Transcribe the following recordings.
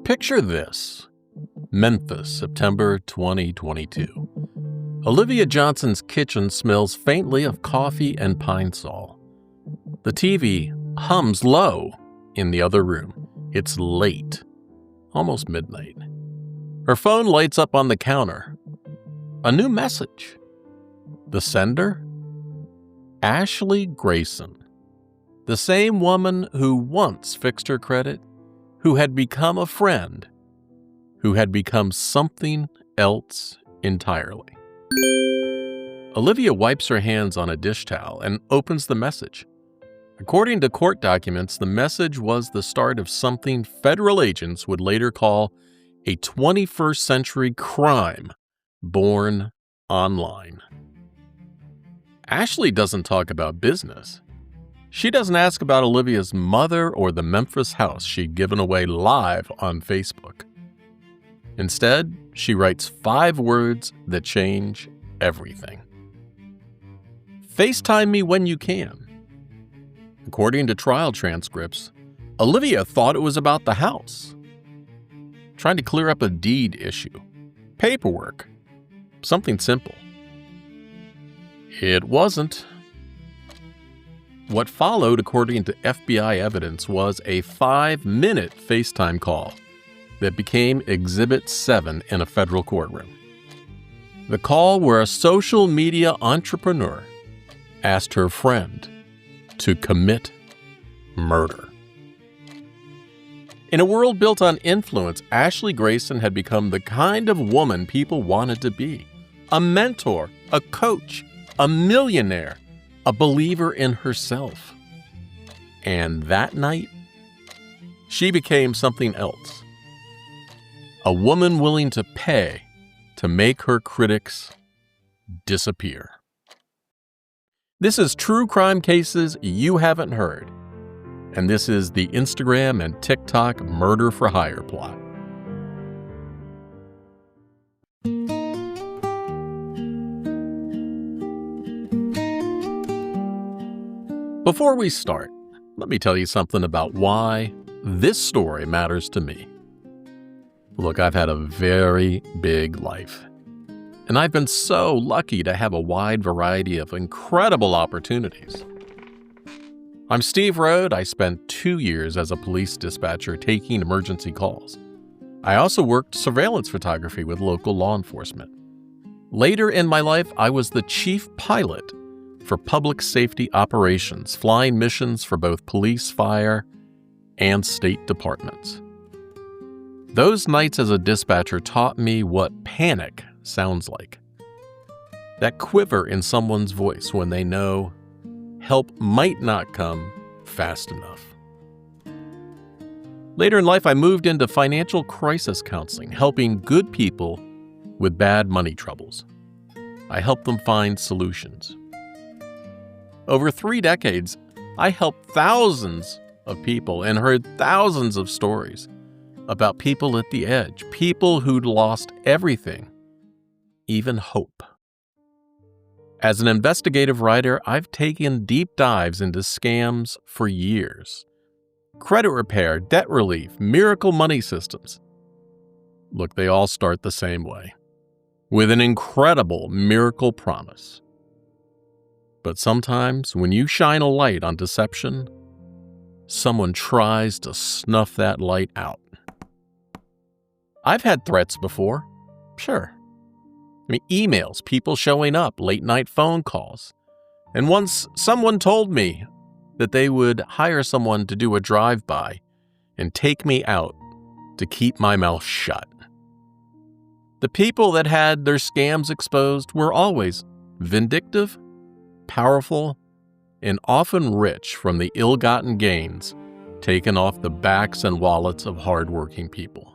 Picture this. Memphis, September 2022. Olivia Johnson's kitchen smells faintly of coffee and Pine Sol. The TV hums low in the other room. It's late, almost midnight. Her phone lights up on the counter. A new message. The sender? Ashley Grayson. The same woman who once fixed her credit, who had become a friend, who had become something else entirely. Olivia wipes her hands on a dish towel and opens the message. According to court documents, the message was the start of something federal agents would later call a 21st century crime born online. Ashley doesn't talk about business. She doesn't ask about Olivia's mother or the Memphis house she'd given away live on Facebook. Instead, she writes 5 words that change everything. FaceTime me when you can. According to trial transcripts, Olivia thought it was about the house. Trying to clear up a deed issue. Paperwork. Something simple. It wasn't. What followed, according to FBI evidence, was a 5-minute FaceTime call that became Exhibit 7 in a federal courtroom. The call where a social media entrepreneur asked her friend to commit murder. In a world built on influence, Ashley Grayson had become the kind of woman people wanted to be. A mentor, a coach, a millionaire, a believer in herself. And that night, she became something else. A woman willing to pay to make her critics disappear. This is True Crime Cases You Haven't Heard, and this is the Instagram and TikTok murder for hire plot. Before we start, let me tell you something about why this story matters to me. Look, I've had a very big life, and I've been so lucky to have a wide variety of incredible opportunities. I'm Steve Rode. I spent 2 years as a police dispatcher taking emergency calls. I also worked surveillance photography with local law enforcement. Later in my life, I was the chief pilot for public safety operations, flying missions for both police, fire, and state departments. Those nights as a dispatcher taught me what panic sounds like. That quiver in someone's voice when they know help might not come fast enough. Later in life, I moved into financial crisis counseling, helping good people with bad money troubles. I helped them find solutions. Over 3 decades, I helped thousands of people and heard thousands of stories about people at the edge, people who'd lost everything, even hope. As an investigative writer, I've taken deep dives into scams for years. Credit repair, debt relief, miracle money systems. Look, they all start the same way, with an incredible miracle promise. But sometimes when you shine a light on deception, someone tries to snuff that light out. I've had threats before, sure. Emails, people showing up, late-night phone calls. And once someone told me that they would hire someone to do a drive-by and take me out to keep my mouth shut. The people that had their scams exposed were always vindictive, powerful, and often rich from the ill-gotten gains taken off the backs and wallets of hardworking people.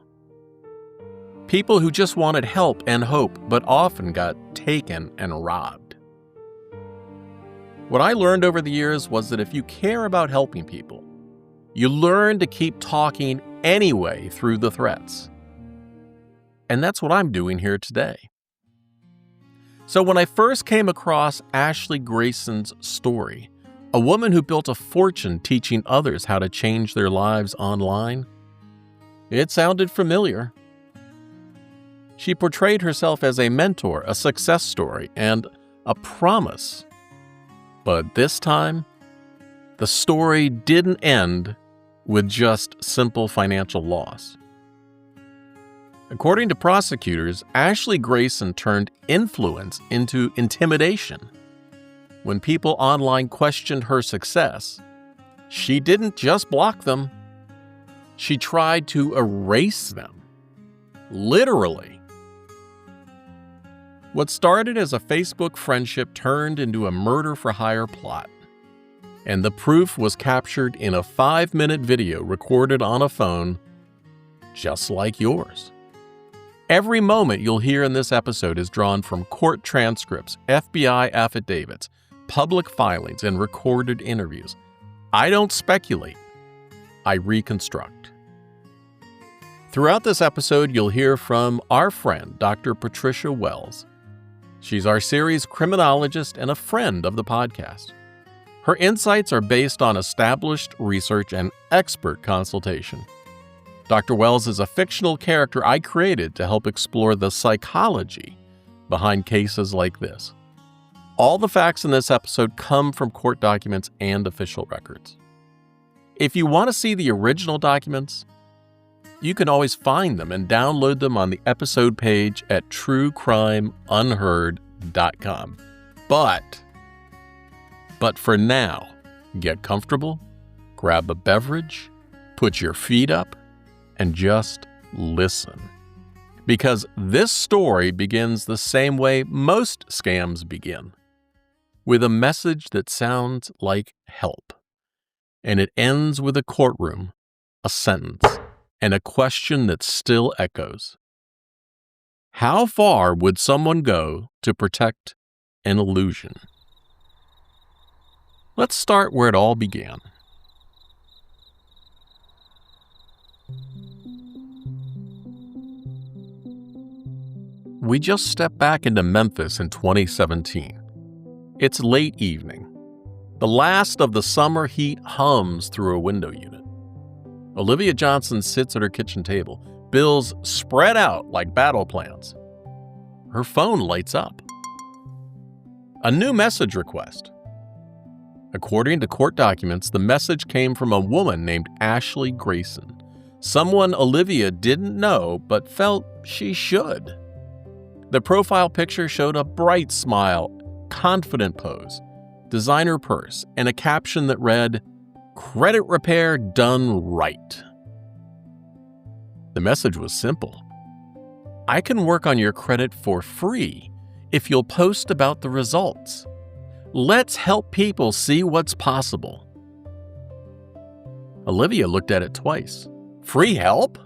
People who just wanted help and hope, but often got taken and robbed. What I learned over the years was that if you care about helping people, you learn to keep talking anyway through the threats. And that's what I'm doing here today. So when I first came across Ashley Grayson's story, a woman who built a fortune teaching others how to change their lives online, It sounded familiar. She portrayed herself as a mentor, a success story, and a promise. But this time, the story didn't end with just simple financial loss. According to prosecutors, Ashley Grayson turned influence into intimidation. When people online questioned her success, she didn't just block them. She tried to erase them. Literally. What started as a Facebook friendship turned into a murder-for-hire plot. And the proof was captured in a 5-minute video recorded on a phone, just like yours. Every moment you'll hear in this episode is drawn from court transcripts, FBI affidavits, public filings, and recorded interviews. I don't speculate. I reconstruct. Throughout this episode, you'll hear from our friend, Dr. Patricia Wells. She's our series criminologist and a friend of the podcast. Her insights are based on established research and expert consultation. Dr. Wells is a fictional character I created to help explore the psychology behind cases like this. All the facts in this episode come from court documents and official records. If you want to see the original documents, you can always find them and download them on the episode page at truecrimeunheard.com. But for now, get comfortable, grab a beverage, put your feet up, and just listen. Because this story begins the same way most scams begin, with a message that sounds like help. And it ends with a courtroom, a sentence, and a question that still echoes. How far would someone go to protect an illusion? Let's start where it all began. We just stepped back into Memphis in 2017. It's late evening. The last of the summer heat hums through a window unit. Olivia Johnson sits at her kitchen table, bills spread out like battle plans. Her phone lights up. A new message request. According to court documents, the message came from a woman named Ashley Grayson, someone Olivia didn't know but felt she should. The profile picture showed a bright smile, confident pose, designer purse, and a caption that read, "Credit repair done right." The message was simple. I can work on your credit for free if you'll post about the results. Let's help people see what's possible. Olivia looked at it twice. Free help?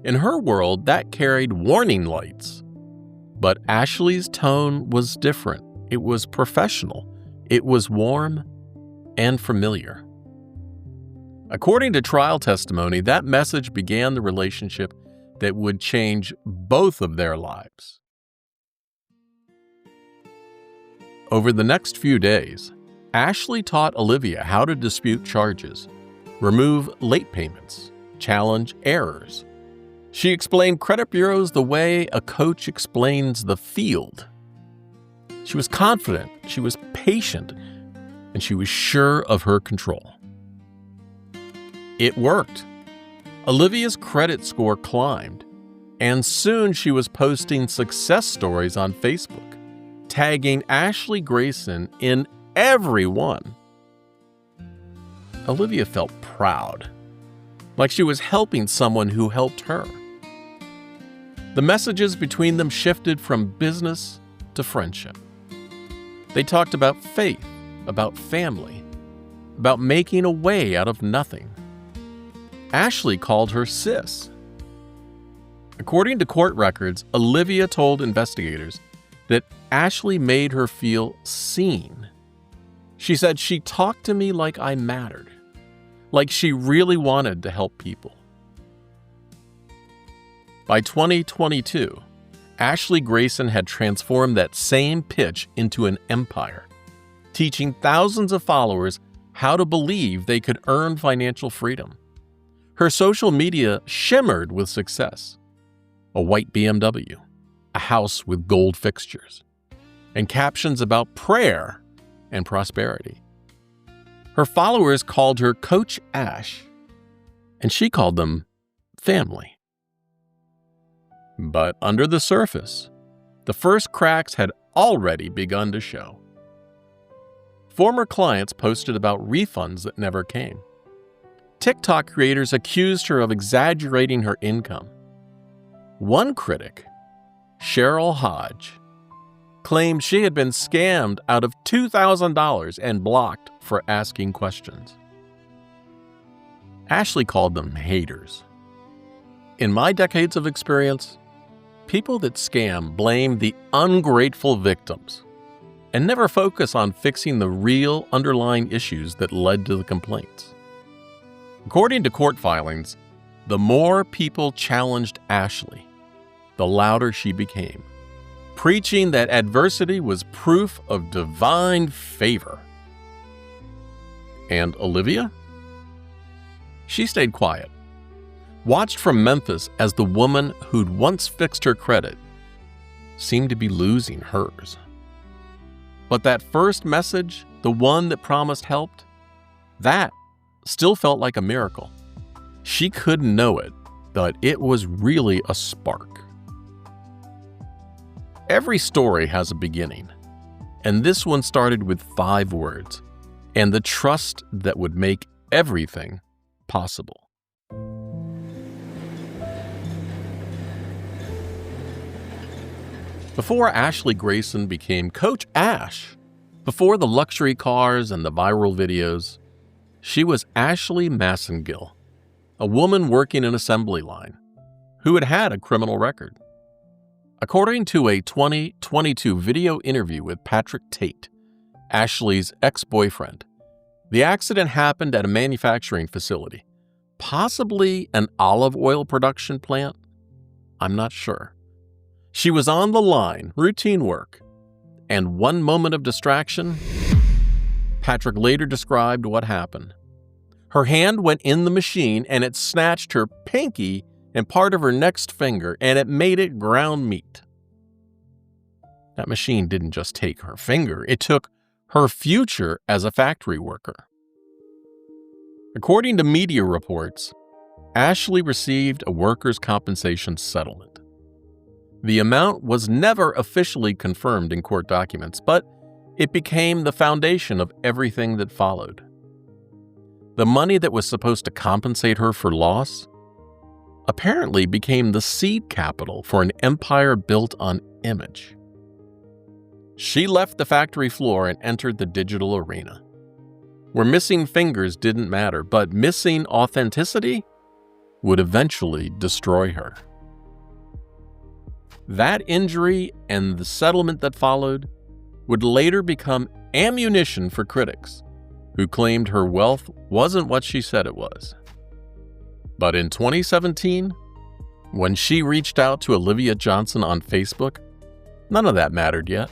In her world, that carried warning lights. But Ashley's tone was different. It was professional. It was warm and familiar. According to trial testimony, that message began the relationship that would change both of their lives. Over the next few days, Ashley taught Olivia how to dispute charges, remove late payments, challenge errors. She explained credit bureaus the way a coach explains the field. She was confident, she was patient, and she was sure of her control. It worked. Olivia's credit score climbed, and soon she was posting success stories on Facebook, tagging Ashley Grayson in every one. Olivia felt proud, like she was helping someone who helped her. The messages between them shifted from business to friendship. They talked about faith, about family, about making a way out of nothing. Ashley called her sis. According to court records, Olivia told investigators that Ashley made her feel seen. She said, "She talked to me like I mattered, like she really wanted to help people." By 2022, Ashley Grayson had transformed that same pitch into an empire, teaching thousands of followers how to believe they could earn financial freedom. Her social media shimmered with success: a white BMW, a house with gold fixtures, and captions about prayer and prosperity. Her followers called her Coach Ash, and she called them family. But under the surface, the first cracks had already begun to show. Former clients posted about refunds that never came. TikTok creators accused her of exaggerating her income. One critic, Cheryl Hodge, claimed she had been scammed out of $2,000 and blocked for asking questions. Ashley called them haters. In my decades of experience, people that scam blame the ungrateful victims and never focus on fixing the real underlying issues that led to the complaints. According to court filings, the more people challenged Ashley, the louder she became, preaching that adversity was proof of divine favor. And Olivia? She stayed quiet, watched from Memphis as the woman who'd once fixed her credit seemed to be losing hers. But that first message, the one that promised help, that still felt like a miracle. She couldn't know it, but it was really a spark. Every story has a beginning, and this one started with 5 words, and the trust that would make everything possible. Before Ashley Grayson became Coach Ash, before the luxury cars and the viral videos, she was Ashley Massengill, a woman working an assembly line who had had a criminal record. According to a 2022 video interview with Patrick Tate, Ashley's ex-boyfriend, the accident happened at a manufacturing facility, possibly an olive oil production plant. I'm not sure. She was on the line, routine work, and one moment of distraction. Patrick later described what happened. Her hand went in the machine and it snatched her pinky and part of her next finger, and it made it ground meat. That machine didn't just take her finger, it took her future as a factory worker. According to media reports, Ashley received a workers' compensation settlement. The amount was never officially confirmed in court documents, but it became the foundation of everything that followed. The money that was supposed to compensate her for loss apparently became the seed capital for an empire built on image. She left the factory floor and entered the digital arena, where missing fingers didn't matter, but missing authenticity would eventually destroy her. That injury and the settlement that followed would later become ammunition for critics who claimed her wealth wasn't what she said it was. But in 2017, when she reached out to Olivia Johnson on Facebook, none of that mattered yet.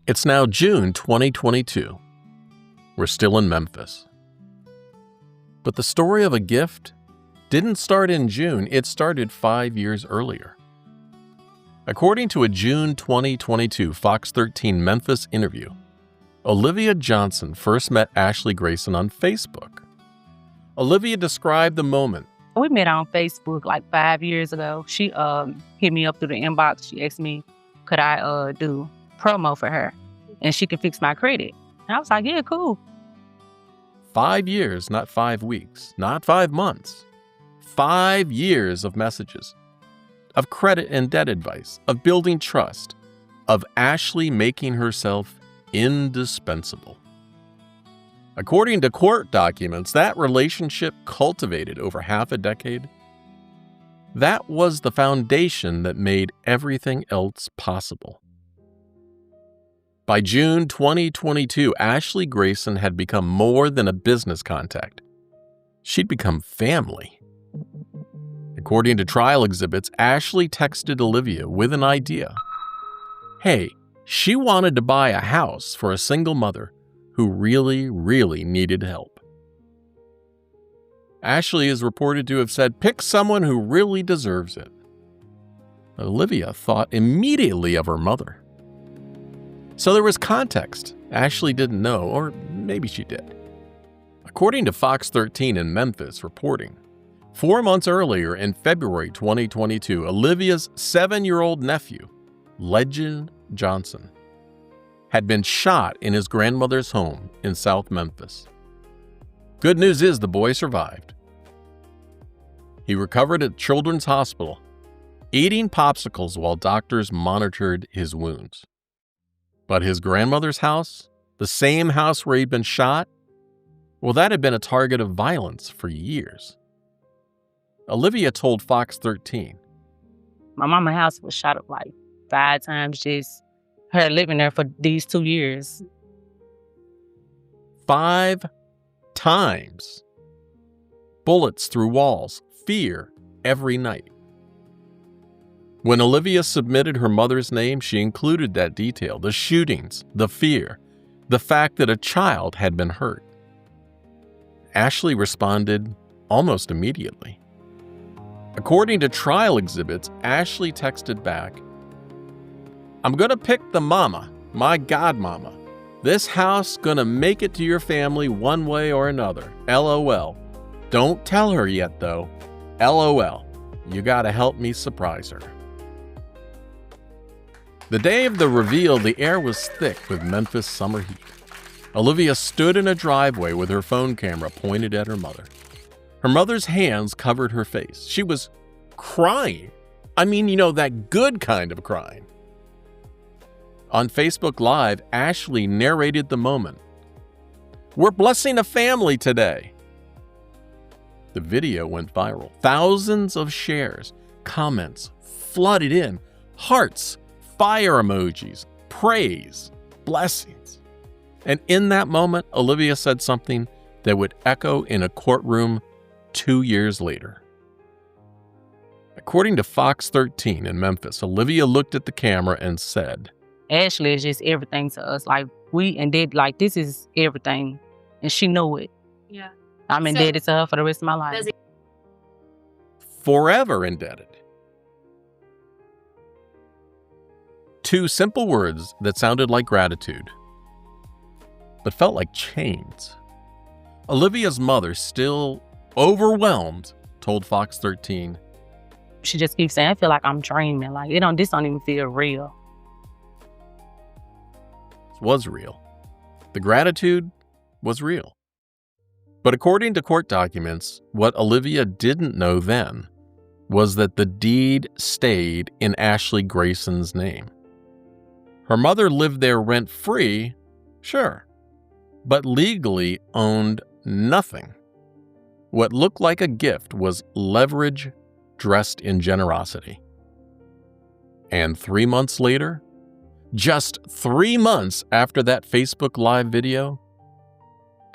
It's now June 2022. We're still in Memphis. But the story of a gift didn't start in June, it started 5 years earlier. According to a June 2022 Fox 13 Memphis interview, Olivia Johnson first met Ashley Grayson on Facebook. Olivia described the moment. We met on Facebook like 5 years ago. She hit me up through the inbox. She asked me, could I do promo for her and she could fix my credit. And I was like, yeah, cool. 5 years, not 5 weeks, not 5 months. 5 years of messages, of credit and debt advice, of building trust, of Ashley making herself indispensable. According to court documents, that relationship cultivated over half a decade. That was the foundation that made everything else possible. By June 2022, Ashley Grayson had become more than a business contact. She'd become family. According to trial exhibits, Ashley texted Olivia with an idea. Hey, she wanted to buy a house for a single mother who really, really needed help. Ashley is reported to have said, "Pick someone who really deserves it." Olivia thought immediately of her mother. So there was context Ashley didn't know, or maybe she did. According to Fox 13 in Memphis reporting, 4 months earlier in February 2022, Olivia's 7-year-old nephew, Legend Johnson, had been shot in his grandmother's home in South Memphis. Good news is the boy survived. He recovered at Children's Hospital, eating popsicles while doctors monitored his wounds. But his grandmother's house, the same house where he'd been shot, well, that had been a target of violence for years. Olivia told Fox 13. My mama's house was shot up like 5 times, just her living there for these 2 years. 5 times. Bullets through walls, fear every night. When Olivia submitted her mother's name, she included that detail, the shootings, the fear, the fact that a child had been hurt. Ashley responded almost immediately. According to trial exhibits, Ashley texted back, "I'm gonna pick the mama, my godmama. This house gonna make it to your family one way or another. LOL. Don't tell her yet though. LOL. You gotta help me surprise her." The day of the reveal, the air was thick with Memphis summer heat. Olivia stood in a driveway with her phone camera pointed at her mother. Her mother's hands covered her face. She was crying. I mean, that good kind of crying. On Facebook Live, Ashley narrated the moment. "We're blessing a family today." The video went viral. Thousands of shares, comments flooded in, hearts, fire emojis, praise, blessings. And in that moment, Olivia said something that would echo in a courtroom 2 years later. According to Fox 13 in Memphis, Olivia looked at the camera and said, Ashley is just everything to us. Like, we indebted, like, this is everything. And she knew it. Yeah. I'm indebted to her for the rest of my life. Forever indebted. 2 simple words that sounded like gratitude, but felt like chains. Olivia's mother, still overwhelmed, told Fox 13, She just keeps saying, "I feel like I'm dreaming. Like, this don't even feel real." It was real. The gratitude was real. But according to court documents, what Olivia didn't know then was that the deed stayed in Ashley Grayson's name. Her mother lived there rent-free, sure, but legally owned nothing. What looked like a gift was leverage dressed in generosity. And 3 months later, just 3 months after that Facebook Live video,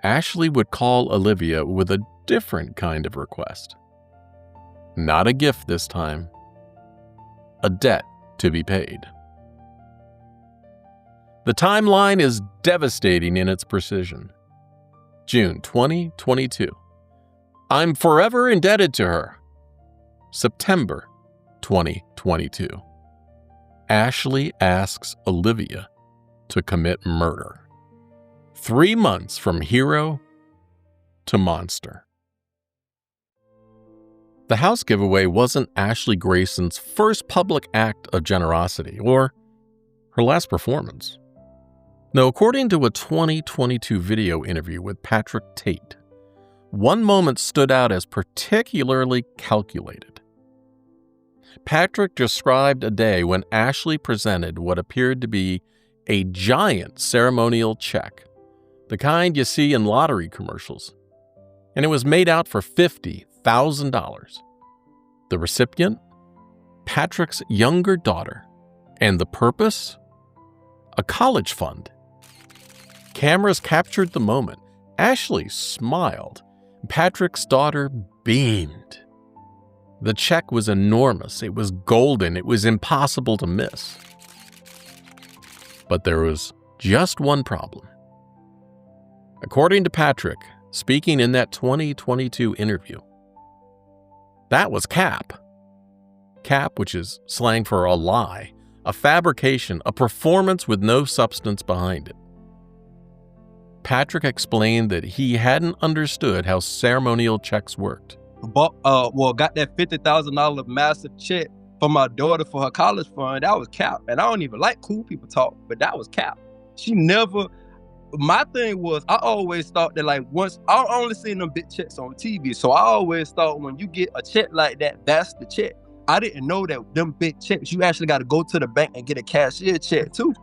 Ashley would call Olivia with a different kind of request. Not a gift this time, a debt to be paid. The timeline is devastating in its precision. June 2022. I'm forever indebted to her. September 2022. Ashley asks Olivia to commit murder. 3 months from hero to monster. The house giveaway wasn't Ashley Grayson's first public act of generosity or her last performance. Now, according to a 2022 video interview with Patrick Tate, one moment stood out as particularly calculated. Patrick described a day when Ashley presented what appeared to be a giant ceremonial check, the kind you see in lottery commercials, and it was made out for $50,000. The recipient? Patrick's younger daughter. And the purpose? A college fund. Cameras captured the moment. Ashley smiled. Patrick's daughter beamed. The check was enormous. It was golden. It was impossible to miss. But there was just one problem. According to Patrick, speaking in that 2022 interview, that was cap. Cap, which is slang for a lie, a fabrication, a performance with no substance behind it. Patrick explained that he hadn't understood how ceremonial checks worked. Got that $50,000 massive check for my daughter for her college fund. That was cap. And I don't even like cool people talk, but that was cap. My thing was, I always thought that I only seen them big checks on TV. So I always thought when you get a check like that, that's the check. I didn't know that them big checks, you actually got to go to the bank and get a cashier check too.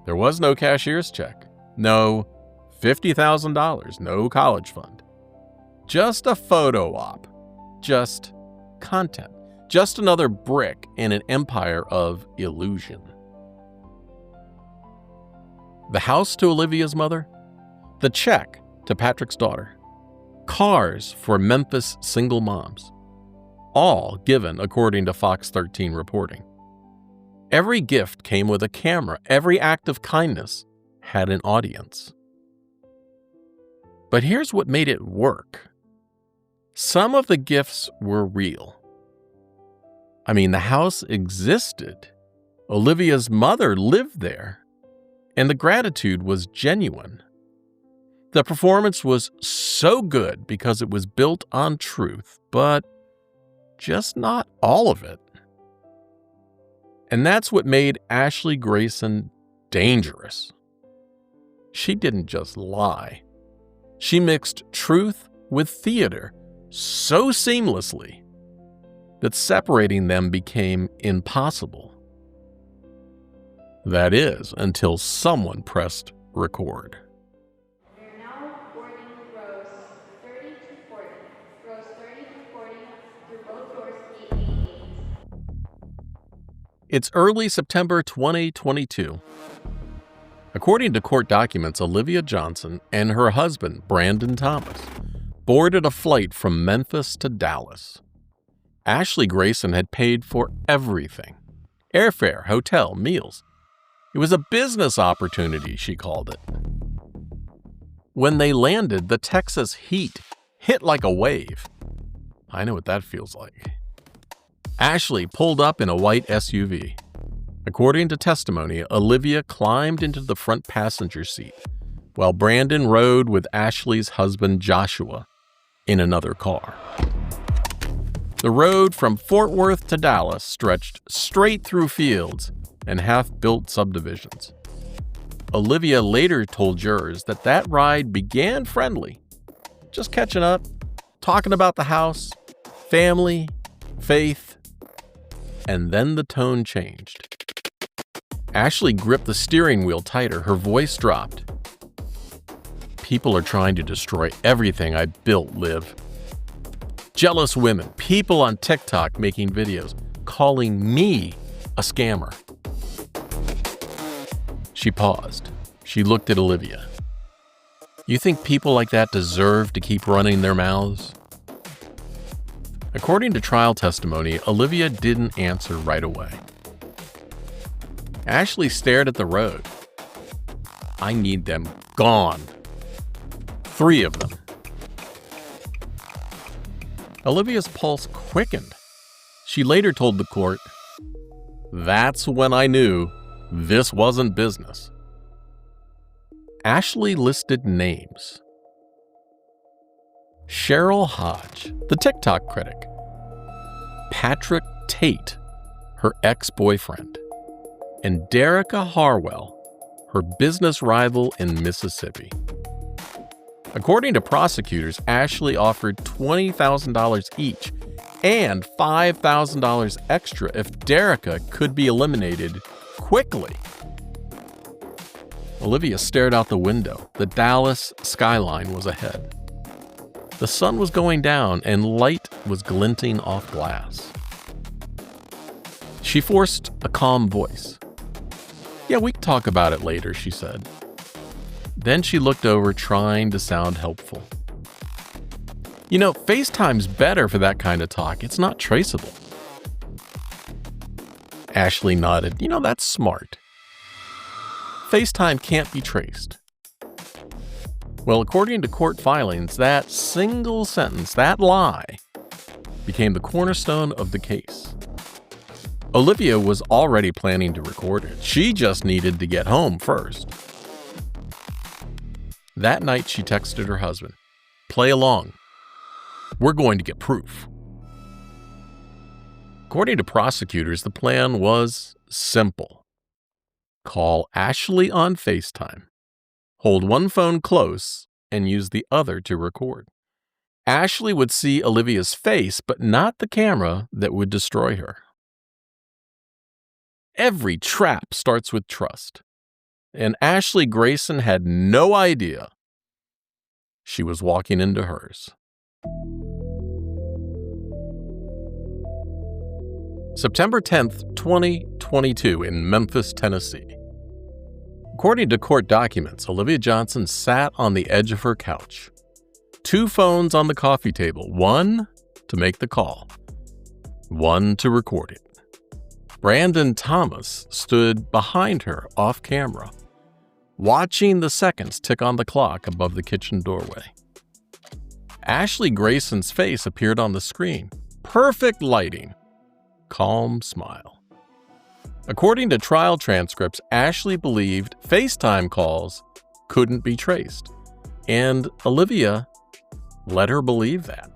There was no cashier's check. No $50,000, no college fund. Just a photo op. Just content. Just another brick in an empire of illusion. The house to Olivia's mother, the check to Patrick's daughter, cars for Memphis single moms, all given according to Fox 13 reporting. Every gift came with a camera. Every act of kindness had an audience. But here's what made it work. Some of the gifts were real. I mean, the house existed. Olivia's mother lived there. And the gratitude was genuine. The performance was so good because it was built on truth, but just not all of it. And that's what made Ashley Grayson dangerous. She didn't just lie. She mixed truth with theater so seamlessly that separating them became impossible. That is, until someone pressed record. We are now boarding rows 30 to 40. Rows 30 to 40 through both doors 888. It's early September 2022. According to court documents, Olivia Johnson and her husband, Brandon Thomas, boarded a flight from Memphis to Dallas. Ashley Grayson had paid for everything: airfare, hotel, meals. It was a business opportunity, she called it. When they landed, the Texas heat hit like a wave. I know what that feels like. Ashley pulled up in a white SUV. According to testimony, Olivia climbed into the front passenger seat, while Brandon rode with Ashley's husband Joshua in another car. The road from Fort Worth to Dallas stretched straight through fields and half-built subdivisions. Olivia later told jurors that ride began friendly, just catching up, talking about the house, family, faith, and then the tone changed. Ashley gripped the steering wheel tighter, her voice dropped. People are trying to destroy everything I built, Liv. Jealous women, people on TikTok making videos, calling me a scammer. She paused. She looked at Olivia. You think people like that deserve to keep running their mouths? According to trial testimony, Olivia didn't answer right away. Ashley stared at the road. I need them gone. 3 of them. Olivia's pulse quickened. She later told the court, "That's when I knew this wasn't business." Ashley listed names. Cheryl Hodge, the TikTok critic. Patrick Tate, her ex-boyfriend. And Derica Harwell, her business rival in Mississippi. According to prosecutors, Ashley offered $20,000 each and $5,000 extra if Derica could be eliminated quickly. Olivia stared out the window. The Dallas skyline was ahead. The sun was going down and light was glinting off glass. She forced a calm voice. "Yeah, we can talk about it later," she said. Then she looked over, trying to sound helpful. "You know, FaceTime's better for that kind of talk. It's not traceable." Ashley nodded. "You know, that's smart. FaceTime can't be traced." Well, according to court filings, that single sentence, that lie, became the cornerstone of the case. Olivia was already planning to record it. She just needed to get home first. That night, she texted her husband, "Play along. We're going to get proof." According to prosecutors, the plan was simple. Call Ashley on FaceTime. Hold one phone close and use the other to record. Ashley would see Olivia's face, but not the camera that would destroy her. Every trap starts with trust, and Ashley Grayson had no idea she was walking into hers. September 10th, 2022 in Memphis, Tennessee. According to court documents, Olivia Johnson sat on the edge of her couch. 2 phones on the coffee table, one to make the call, one to record it. Brandon Thomas stood behind her off camera, watching the seconds tick on the clock above the kitchen doorway. Ashley Grayson's face appeared on the screen. Perfect lighting. Calm smile. According to trial transcripts, Ashley believed FaceTime calls couldn't be traced, and Olivia let her believe that.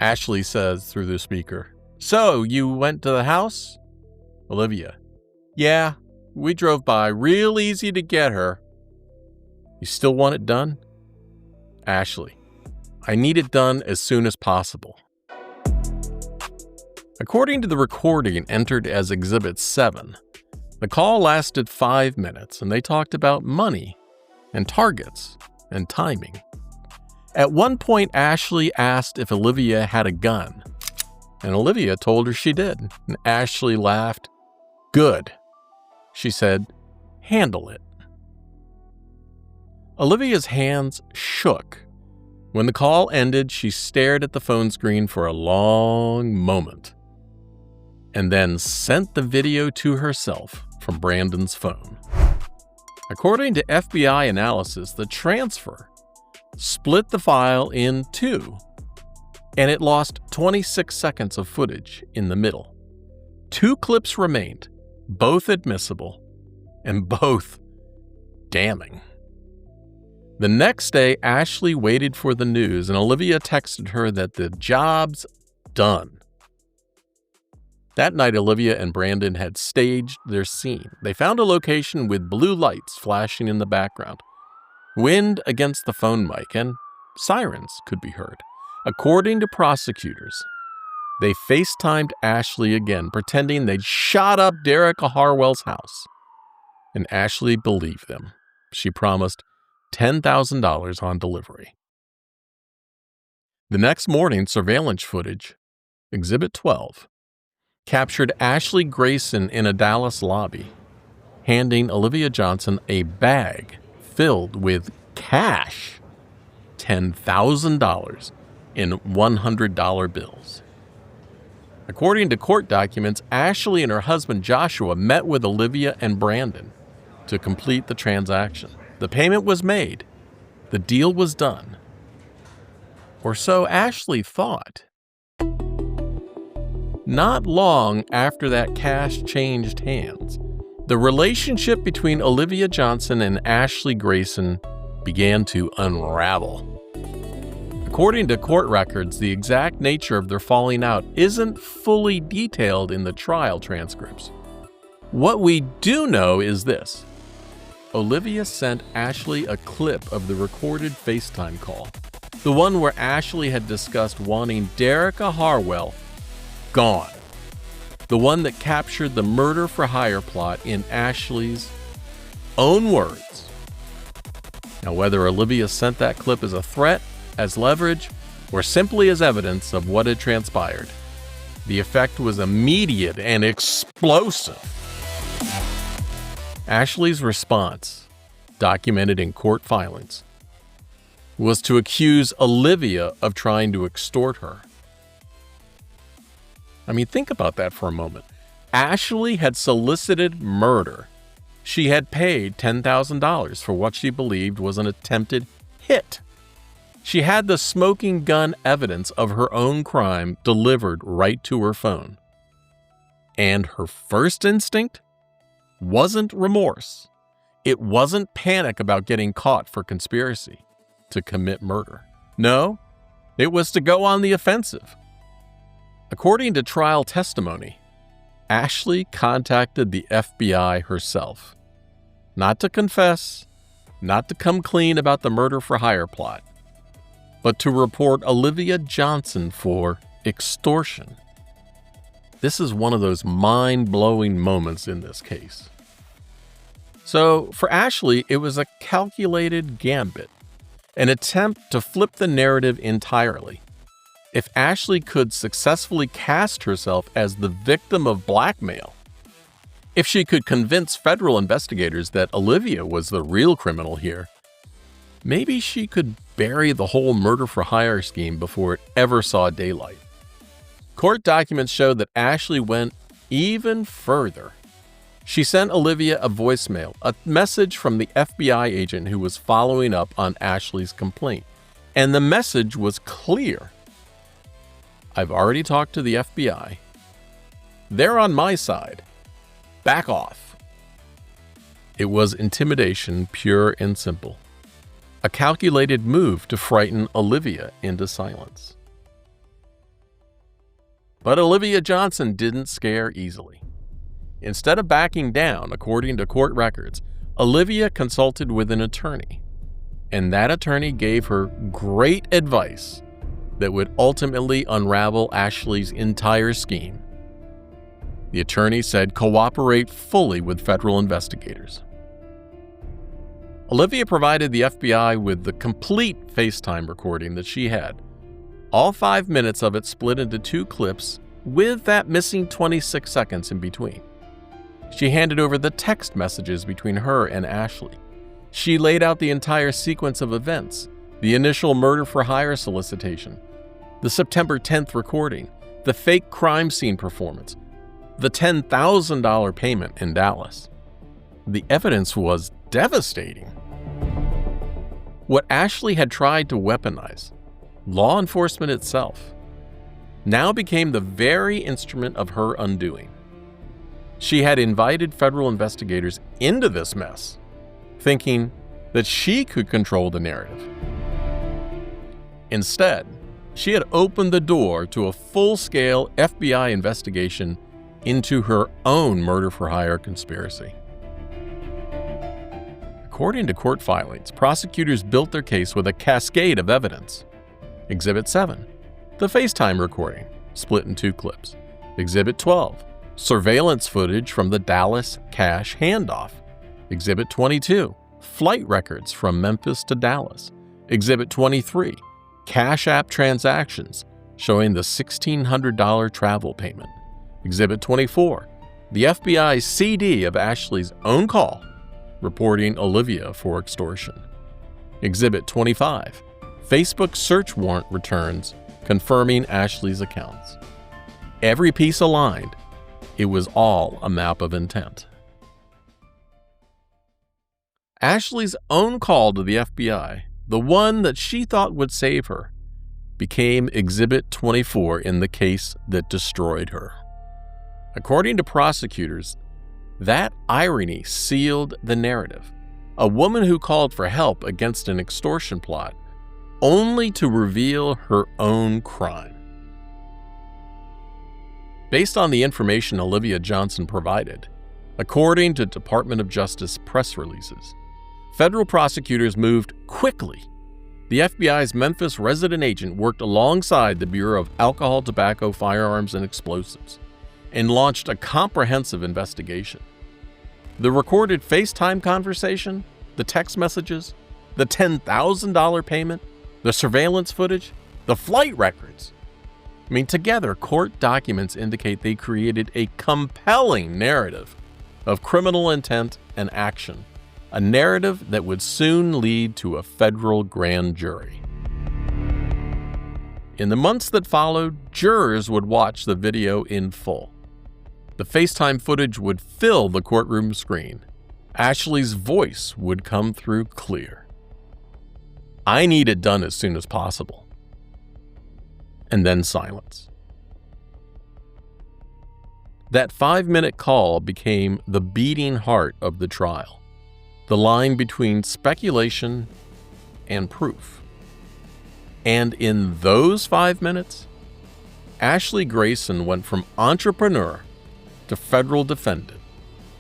Ashley says through the speaker, "So, you went to the house?" Olivia, "Yeah, we drove by. Real easy to get her." "You still want it done?" Ashley, "I need it done as soon as possible." According to the recording entered as Exhibit 7, the call lasted 5 minutes and they talked about money and targets and timing. At one point, Ashley asked if Olivia had a gun, and Olivia told her she did. And Ashley laughed. "Good." She said, "Handle it." Olivia's hands shook. When the call ended, she stared at the phone screen for a long moment, and then sent the video to herself from Brandon's phone. According to FBI analysis, the transfer split the file in 2, and it lost 26 seconds of footage in the middle. 2 clips remained, both admissible and both damning. The next day, Ashley waited for the news, and Olivia texted her that the job's done. That night, Olivia and Brandon had staged their scene. They found a location with blue lights flashing in the background, wind against the phone mic, and sirens could be heard. According to prosecutors, they FaceTimed Ashley again, pretending they'd shot up Derica Harwell's house. And Ashley believed them. She promised $10,000 on delivery. The next morning, surveillance footage, Exhibit 12, captured Ashley Grayson in a Dallas lobby, handing Olivia Johnson a bag filled with cash, $10,000 in $100 bills. According to court documents, Ashley and her husband Joshua met with Olivia and Brandon to complete the transaction. The payment was made. The deal was done. Or so Ashley thought. Not long after that cash changed hands, the relationship between Olivia Johnson and Ashley Grayson began to unravel. According to court records, the exact nature of their falling out isn't fully detailed in the trial transcripts. What we do know is this. Olivia sent Ashley a clip of the recorded FaceTime call, the one where Ashley had discussed wanting Derica Harwell gone, the one that captured the murder-for-hire plot in Ashley's own words. Now, whether Olivia sent that clip as a threat, as leverage, or simply as evidence of what had transpired, the effect was immediate and explosive. Ashley's response, documented in court filings, was to accuse Olivia of trying to extort her. I mean, think about that for a moment. Ashley had solicited murder She had paid $10,000 for what she believed was an attempted hit. She had the smoking gun evidence of her own crime delivered right to her phone. And her first instinct wasn't remorse. It wasn't panic about getting caught for conspiracy to commit murder. No, it was to go on the offensive. According to trial testimony, Ashley contacted the FBI herself, not to confess, not to come clean about the murder-for-hire plot, but to report Olivia Johnson for extortion. This is one of those mind-blowing moments in this case. So, for Ashley, it was a calculated gambit, an attempt to flip the narrative entirely. If Ashley could successfully cast herself as the victim of blackmail, if she could convince federal investigators that Olivia was the real criminal here, maybe she could bury the whole murder-for-hire scheme before it ever saw daylight. Court documents show that Ashley went even further. She sent Olivia a voicemail, a message from the FBI agent who was following up on Ashley's complaint. And the message was clear. I've already talked to the FBI. They're on my side. Back off. It was intimidation, pure and simple. A calculated move to frighten Olivia into silence. But Olivia Johnson didn't scare easily. Instead of backing down, according to court records, Olivia consulted with an attorney, and that attorney gave her great advice that would ultimately unravel Ashley's entire scheme. The attorney said cooperate fully with federal investigators. Olivia provided the FBI with the complete FaceTime recording that she had, all 5 minutes of it split into 2 clips with that missing 26 seconds in between. She handed over the text messages between her and Ashley. She laid out the entire sequence of events, the initial murder-for-hire solicitation, the September 10th recording, the fake crime scene performance, the $10,000 payment in Dallas. The evidence was devastating. What Ashley had tried to weaponize, law enforcement itself, now became the very instrument of her undoing. She had invited federal investigators into this mess, thinking that she could control the narrative. Instead, she had opened the door to a full-scale FBI investigation into her own murder-for-hire conspiracy. According to court filings, prosecutors built their case with a cascade of evidence. Exhibit 7, the FaceTime recording, split in 2 clips. Exhibit 12, surveillance footage from the Dallas cash handoff. Exhibit 22, flight records from Memphis to Dallas. Exhibit 23, Cash App transactions showing the $1,600 travel payment. Exhibit 24, the FBI's CD of Ashley's own call reporting Olivia for extortion. Exhibit 25, Facebook search warrant returns confirming Ashley's accounts. Every piece aligned. It was all a map of intent. Ashley's own call to the FBI, the one that she thought would save her, became Exhibit 24 in the case that destroyed her. According to prosecutors, that irony sealed the narrative. A woman who called for help against an extortion plot, only to reveal her own crime. Based on the information Olivia Johnson provided, according to Department of Justice press releases, federal prosecutors moved quickly. The FBI's Memphis resident agent worked alongside the Bureau of Alcohol, Tobacco, Firearms, and Explosives and launched a comprehensive investigation. The recorded FaceTime conversation, the text messages, the $10,000 payment, the surveillance footage, the flight records. Together, court documents indicate they created a compelling narrative of criminal intent and action, a narrative that would soon lead to a federal grand jury. In the months that followed, jurors would watch the video in full. The FaceTime footage would fill the courtroom screen. Ashley's voice would come through clear. "I need it done as soon as possible." And then silence. That 5-minute call became the beating heart of the trial, the line between speculation and proof. And in those 5 minutes, Ashley Grayson went from entrepreneur to federal defendant,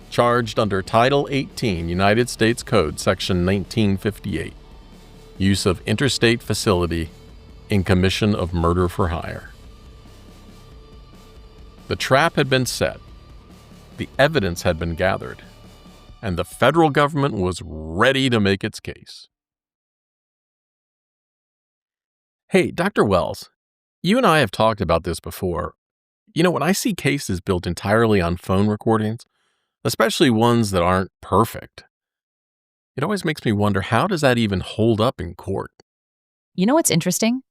charged under Title 18 United States Code, Section 1958, use of interstate facility in commission of murder for hire. The trap had been set, the evidence had been gathered, and the federal government was ready to make its case. Hey, Dr. Wells, you and I have talked about this before. When I see cases built entirely on phone recordings, especially ones that aren't perfect, it always makes me wonder, how does that even hold up in court? You know what's interesting?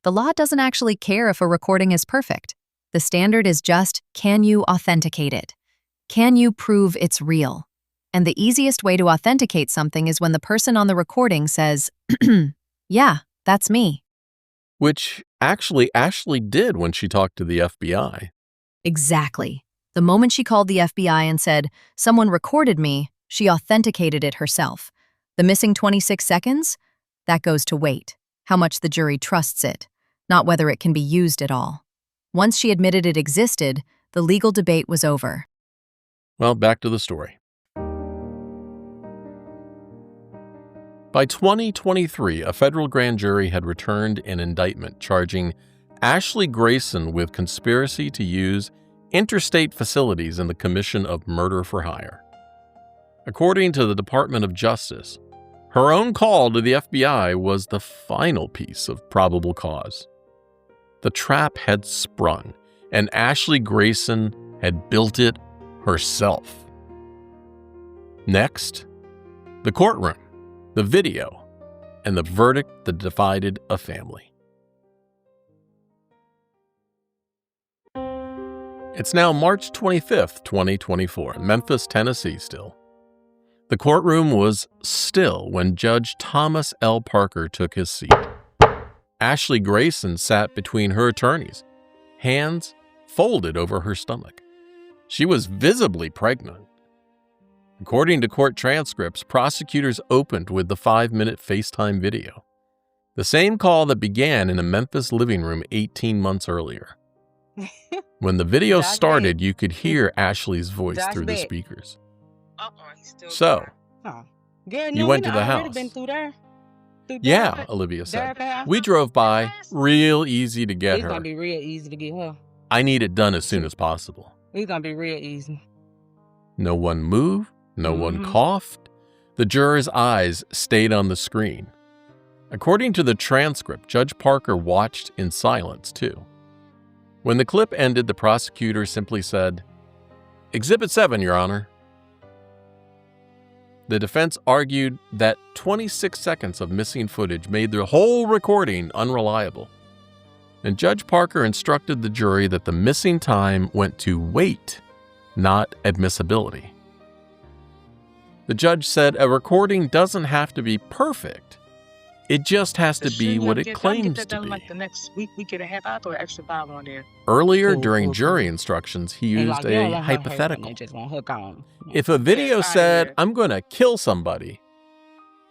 The law doesn't actually care if a recording is perfect. The standard is just, can you authenticate it? Can you prove it's real? And the easiest way to authenticate something is when the person on the recording says, yeah, that's me. Which actually Ashley did when she talked to the FBI. Exactly. The moment she called the FBI and said, someone recorded me, she authenticated it herself. The missing 26 seconds? That goes to weight, how much the jury trusts it, not whether it can be used at all. Once she admitted it existed, the legal debate was over. Well, back to the story. By 2023, a federal grand jury had returned an indictment charging Ashley Grayson with conspiracy to use interstate facilities in the commission of murder for hire. According to the Department of Justice, her own call to the FBI was the final piece of probable cause. The trap had sprung, and Ashley Grayson had built it herself. Next, the courtroom, the video, and the verdict that divided a family. It's now March 25th, 2024, Memphis, Tennessee still. The courtroom was still when Judge Thomas L. Parker took his seat. Ashley Grayson sat between her attorneys, hands folded over her stomach. She was visibly pregnant. According to court transcripts, prosecutors opened with the 5-minute FaceTime video, the same call that began in a Memphis living room 18 months earlier. When the video started, you could hear Ashley's voice through the speakers. So, you went to the house. Yeah, Olivia said. We drove by. Real easy to get her. It's gonna be real easy to get her. I need it done as soon as possible. It's gonna be real easy. No one moved. No one coughed. The jurors' eyes stayed on the screen. According to the transcript, Judge Parker watched in silence, too. When the clip ended, the prosecutor simply said, "Exhibit 7, Your Honor." The defense argued that 26 seconds of missing footage made the whole recording unreliable. And Judge Parker instructed the jury that the missing time went to weight, not admissibility. The judge said a recording doesn't have to be perfect. It just has to be what it claims to be. Like the next week and a half, I'll throw extra $5 on there. Earlier, during jury instructions, he used a hypothetical. If a video said, "I'm going to kill somebody,"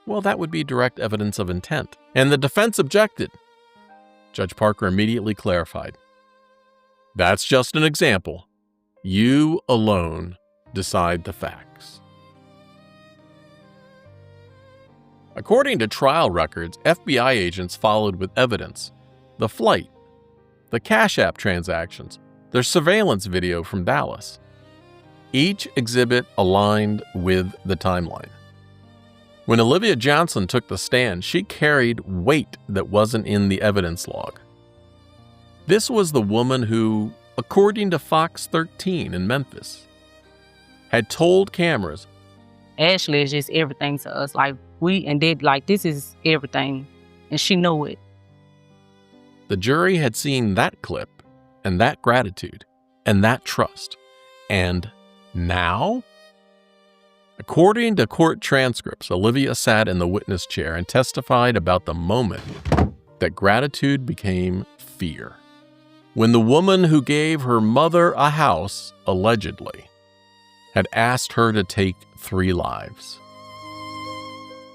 well, that would be direct evidence of intent. And the defense objected. Judge Parker immediately clarified. That's just an example. You alone decide the facts. According to trial records, FBI agents followed with evidence the flight, the Cash App transactions, their surveillance video from Dallas. Each exhibit aligned with the timeline. When Olivia Johnson took the stand, she carried weight that wasn't in the evidence log. This was the woman who, according to Fox 13 in Memphis, had told cameras, Ashley is just everything to us. This is everything. And she knew it. The jury had seen that clip, and that gratitude, and that trust. And now? According to court transcripts, Olivia sat in the witness chair and testified about the moment that gratitude became fear. When the woman who gave her mother a house, allegedly, had asked her to take 3 lives.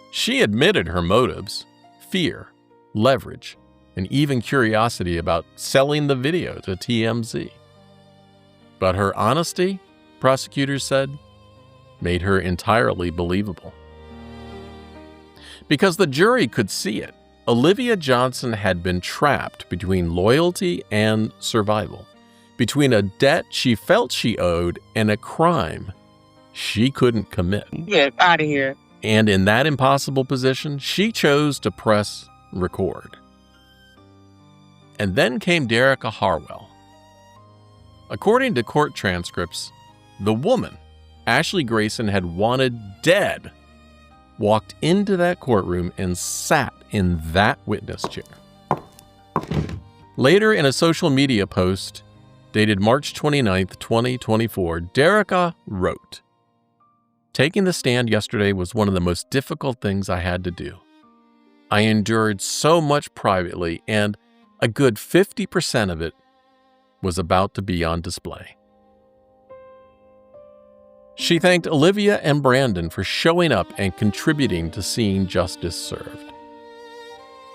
She admitted her motives: fear, leverage, and even curiosity about selling the video to TMZ. But her honesty, prosecutors said, made her entirely believable. Because the jury could see it, Olivia Johnson had been trapped between loyalty and survival, between a debt she felt she owed and a crime she couldn't commit. Get out of here. And in that impossible position, she chose to press record. And then came Derica Harwell. According to court transcripts, the woman Ashley Grayson had wanted dead walked into that courtroom and sat in that witness chair. Later, in a social media post dated March 29, 2024, Derica wrote, "Taking the stand yesterday was one of the most difficult things I had to do. I endured so much privately, and a good 50% of it was about to be on display." She thanked Olivia and Brandon for showing up and contributing to seeing justice served.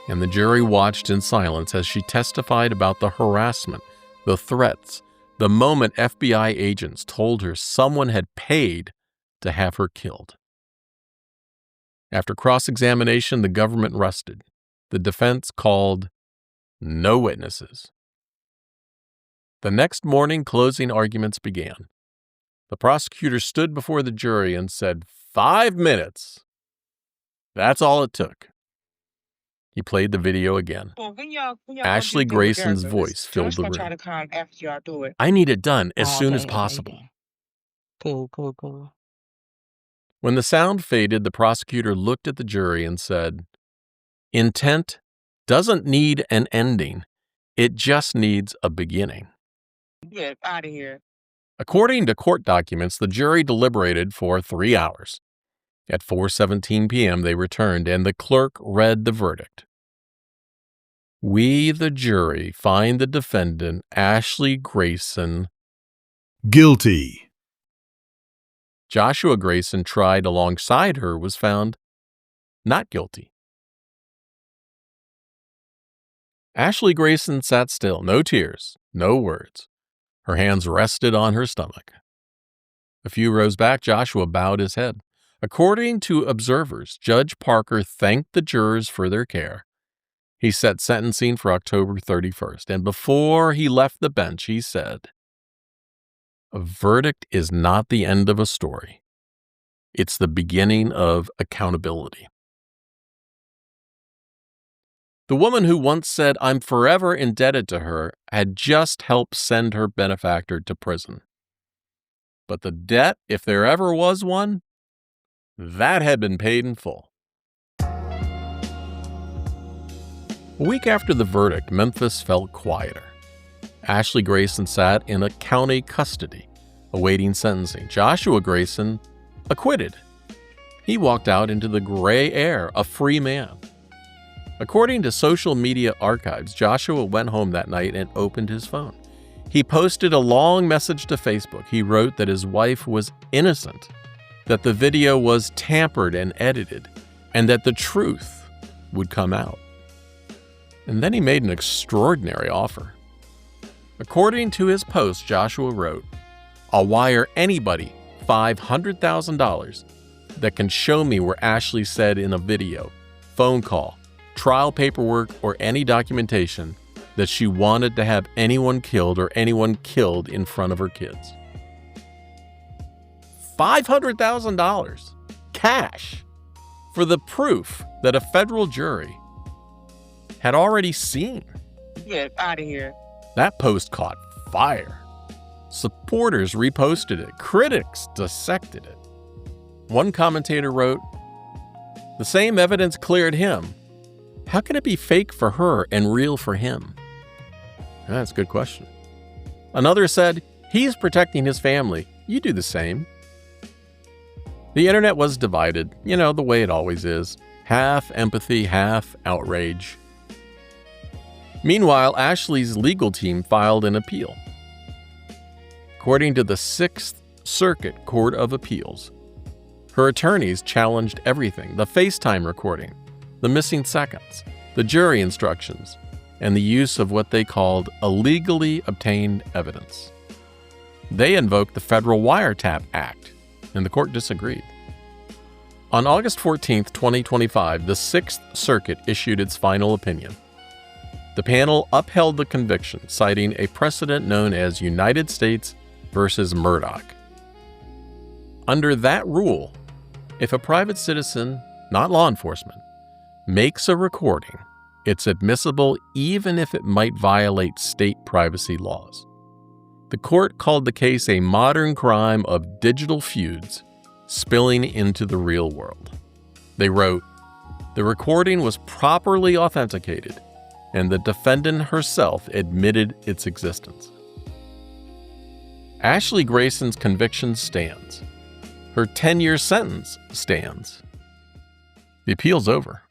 And the jury watched in silence as she testified about the harassment, the threats, the moment FBI agents told her someone had paid to have her killed. After cross-examination, the government rested. The defense called no witnesses. The next morning, closing arguments began. The prosecutor stood before the jury and said, 5 minutes. That's all it took. He played the video again. Well, when y'all Ashley get Grayson's together, voice filled the Josh gonna try room. to come after y'all do it. "I need it done as soon as Okay, possible." okay. Cool. When the sound faded, the prosecutor looked at the jury and said, "Intent doesn't need an ending. It just needs a beginning." Get out of here. According to court documents, the jury deliberated for 3 hours. At 4:17 p.m., they returned, and the clerk read the verdict. "We, the jury, find the defendant, Ashley Grayson, guilty." Joshua Grayson, tried alongside her, was found not guilty. Ashley Grayson sat still, no tears, no words. Her hands rested on her stomach. A few rows back, Joshua bowed his head. According to observers, Judge Parker thanked the jurors for their care. He set sentencing for October 31st, and before he left the bench, he said, "A verdict is not the end of a story. It's the beginning of accountability." The woman who once said, "I'm forever indebted to her," had just helped send her benefactor to prison. But the debt, if there ever was one, that had been paid in full. A week after the verdict, Memphis felt quieter. Ashley Grayson sat in a county custody, awaiting sentencing. Joshua Grayson, acquitted. He walked out into the gray air, a free man. According to social media archives, Joshua went home that night and opened his phone. He posted a long message to Facebook. He wrote that his wife was innocent, that the video was tampered and edited, and that the truth would come out. And then he made an extraordinary offer. According to his post, Joshua wrote, "I'll wire anybody $500,000 that can show me where Ashley said in a video, phone call, trial paperwork, or any documentation that she wanted to have anyone killed or anyone killed in front of her kids." $500,000 cash for the proof that a federal jury had already seen. Get out of here. That post caught fire. Supporters reposted it. Critics dissected it. One commentator wrote, "The same evidence cleared him. How can it be fake for her and real for him?" That's a good question. Another said, "He's protecting his family. You do the same." The internet was divided, the way it always is. Half empathy, half outrage. Meanwhile, Ashley's legal team filed an appeal. According to the Sixth Circuit Court of Appeals, her attorneys challenged everything: the FaceTime recording, the missing seconds, the jury instructions, and the use of what they called illegally obtained evidence. They invoked the Federal Wiretap Act, and the court disagreed. On August 14, 2025, the Sixth Circuit issued its final opinion. The panel upheld the conviction, citing a precedent known as United States versus Murdoch. Under that rule, if a private citizen, not law enforcement, makes a recording, it's admissible even if it might violate state privacy laws. The court called the case a modern crime of digital feuds spilling into the real world. They wrote, "The recording was properly authenticated, and the defendant herself admitted its existence." Ashley Grayson's conviction stands. Her 10-year sentence stands. The appeal's over.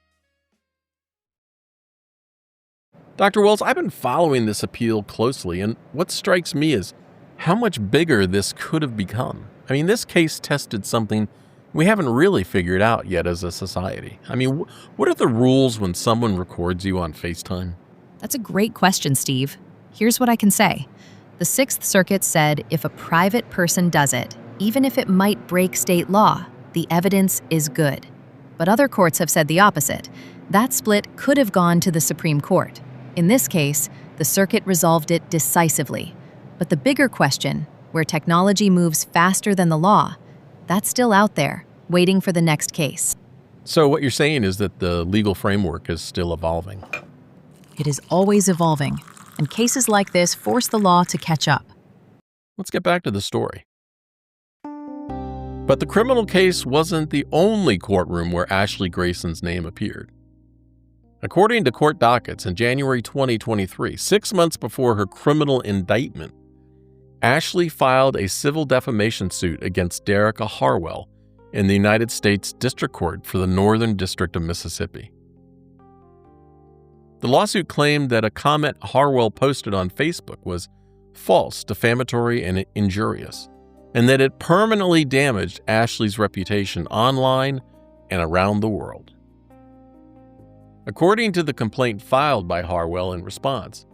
Dr. Wells, I've been following this appeal closely, and what strikes me is how much bigger this could have become. I mean, this case tested something we haven't really figured out yet as a society. I mean, what are the rules when someone records you on FaceTime? That's a great question, Steve. Here's what I can say. The Sixth Circuit said if a private person does it, even if it might break state law, the evidence is good. But other courts have said the opposite. That split could have gone to the Supreme Court. In this case, the circuit resolved it decisively. But the bigger question, where technology moves faster than the law, that's still out there, waiting for the next case. So what you're saying is that the legal framework is still evolving. It is always evolving, and cases like this force the law to catch up. Let's get back to the story. But the criminal case wasn't the only courtroom where Ashley Grayson's name appeared. According to court dockets in January 2023, 6 months before her criminal indictment, Ashley filed a civil defamation suit against Derica Harwell in the United States District Court for the Northern District of Mississippi. The lawsuit claimed that a comment Harwell posted on Facebook was false, defamatory, and injurious, and that it permanently damaged Ashley's reputation online and around the world. According to the complaint filed by Harwell in response,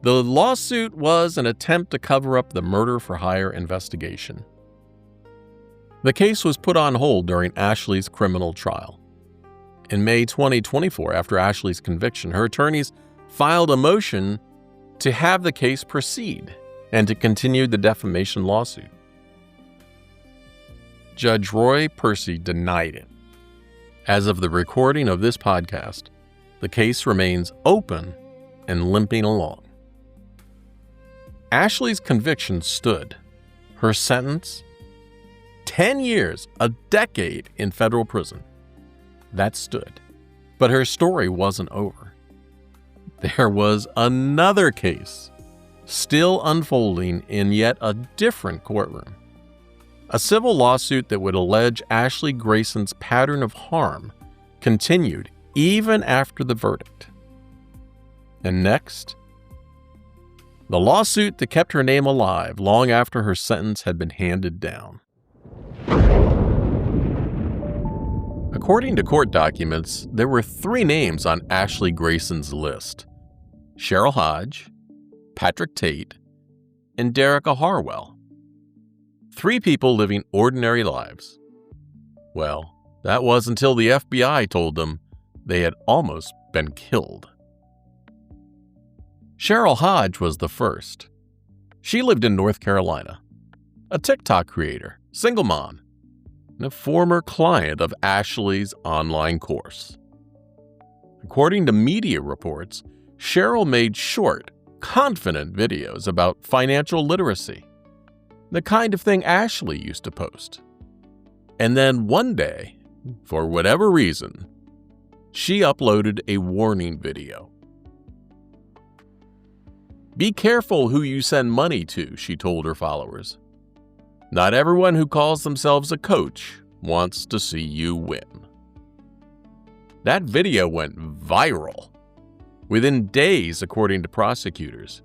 the lawsuit was an attempt to cover up the murder-for-hire investigation. The case was put on hold during Ashley's criminal trial. In May 2024, after Ashley's conviction, her attorneys filed a motion to have the case proceed and to continue the defamation lawsuit. Judge Roy Percy denied it. As of the recording of this podcast, the case remains open and limping along. Ashley's conviction stood. Her sentence? 10 years, a decade in federal prison. That stood. But her story wasn't over. There was another case, still unfolding in yet a different courtroom. A civil lawsuit that would allege Ashley Grayson's pattern of harm continued even after the verdict. And next, the lawsuit that kept her name alive long after her sentence had been handed down. According to court documents, there were 3 names on Ashley Grayson's list: Cheryl Hodge, Patrick Tate, and Derica Harwell. 3 people living ordinary lives. Well, that was until the FBI told them they had almost been killed. Cheryl Hodge was the first. She lived in North Carolina, a TikTok creator, single mom, and a former client of Ashley's online course. According to media reports, Cheryl made short, confident videos about financial literacy, the kind of thing Ashley used to post. And then one day, for whatever reason, she uploaded a warning video. "Be careful who you send money to," she told her followers. "Not everyone who calls themselves a coach wants to see you win. That video went viral. Within days, according to prosecutors,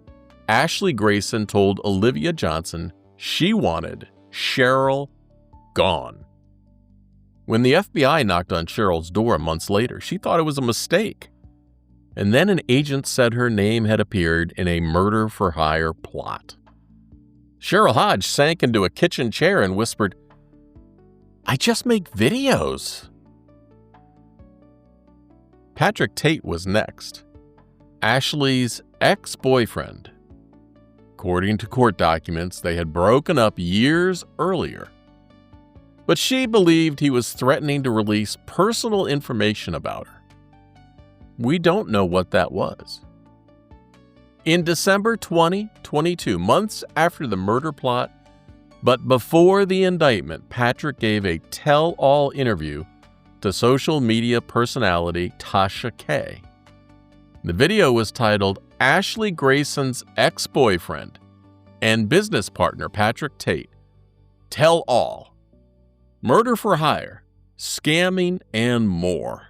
Ashley Grayson told Olivia Johnson she wanted Cheryl gone. When the FBI knocked on Cheryl's door months later, she thought it was a mistake. And then an agent said her name had appeared in a murder-for-hire plot. Cheryl Hodge sank into a kitchen chair and whispered, "I just make videos." Patrick Tate was next, Ashley's ex-boyfriend. According to court documents, they had broken up years earlier. But she believed he was threatening to release personal information about her. We don't know what that was. In December 2022, months after the murder plot, but before the indictment, Patrick gave a tell-all interview to social media personality Tasha K. The video was titled Ashley Grayson's Ex-Boyfriend and Business Partner Patrick Tate Tell All. Murder for hire, scamming, and more.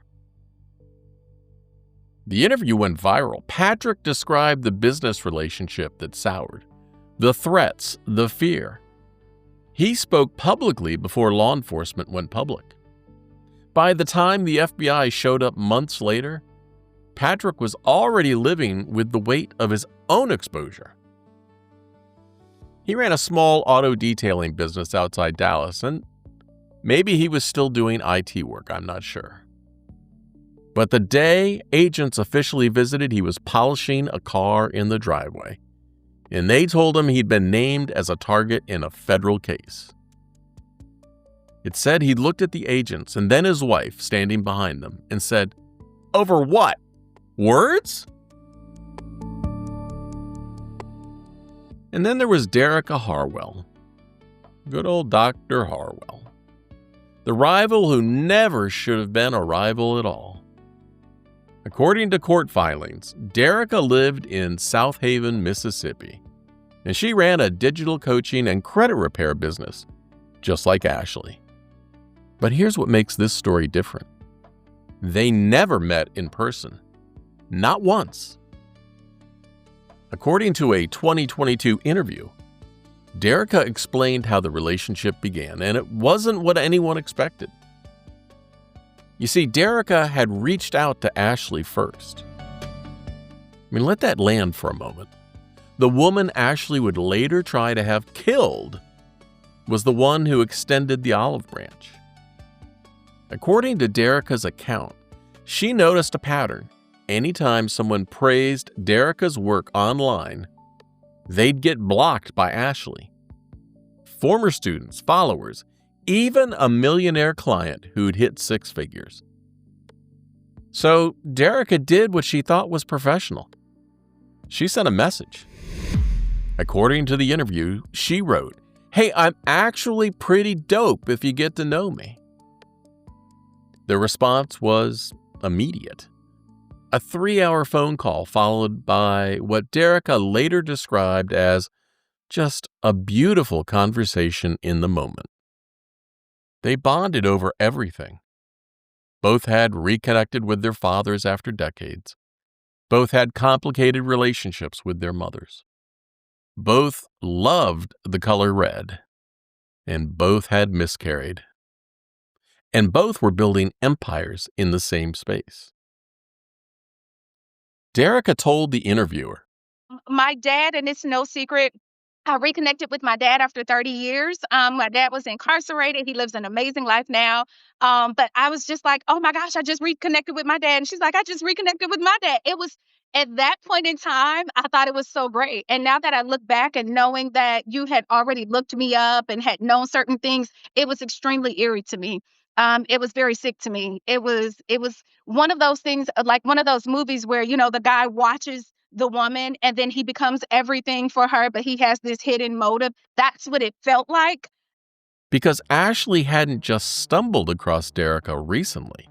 The interview went viral. Patrick described the business relationship that soured, the threats, the fear. He spoke publicly before law enforcement went public. By the time the FBI showed up months later, Patrick was already living with the weight of his own exposure. He ran a small auto detailing business outside Dallas, and maybe he was still doing IT work, I'm not sure. But the day agents officially visited, he was polishing a car in the driveway, and they told him he'd been named as a target in a federal case. It said he looked at the agents and then his wife standing behind them and said, "Over what? Words?" And then there was Derica Harwell. Good old Dr. Harwell. The rival who never should have been a rival at all. According to court filings, Derica lived in South Haven, Mississippi, and she ran a digital coaching and credit repair business, just like Ashley. But here's what makes this story different. They never met in person. Not once. According to a 2022 interview, Derica explained how the relationship began, and it wasn't what anyone expected. You see, Derica had reached out to Ashley first. Let that land for a moment. The woman Ashley would later try to have killed was the one who extended the olive branch. According to Derica's account, she noticed a pattern. Anytime someone praised Derica's work online, they'd get blocked by Ashley. Former students, followers, even a millionaire client who'd hit six figures. So Derica did what she thought was professional. She sent a message. According to the interview, she wrote, "Hey, I'm actually pretty dope if you get to know me." The response was immediate. A 3-hour phone call followed by what Derica later described as just a beautiful conversation in the moment. They bonded over everything. Both had reconnected with their fathers after decades. Both had complicated relationships with their mothers. Both loved the color red. And both had miscarried. And both were building empires in the same space. Derica told the interviewer, My dad, and it's no secret, I reconnected with my dad after 30 years. My dad was incarcerated. He lives an amazing life now. But I was just like, oh my gosh, I just reconnected with my dad. And she's like, I just reconnected with my dad. It was at that point in time, I thought it was so great. And now that I look back and knowing that you had already looked me up and had known certain things, it was extremely eerie to me. It was very sick to me. It was one of those things, like one of those movies where, the guy watches the woman and then he becomes everything for her, but he has this hidden motive. That's what it felt like. because Ashley hadn't just stumbled across Derica recently.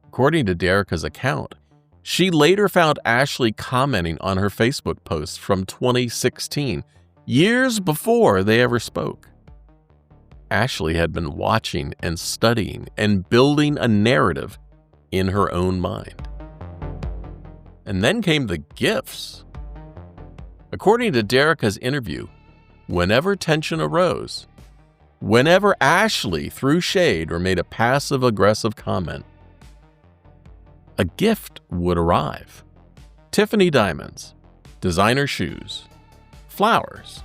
According to Derica's account, she later found Ashley commenting on her Facebook posts from 2016, years before they ever spoke. Ashley had been watching and studying and building a narrative in her own mind. And then came the gifts. According to Derica's interview, whenever tension arose, whenever Ashley threw shade or made a passive-aggressive comment, a gift would arrive. Tiffany diamonds, designer shoes, flowers.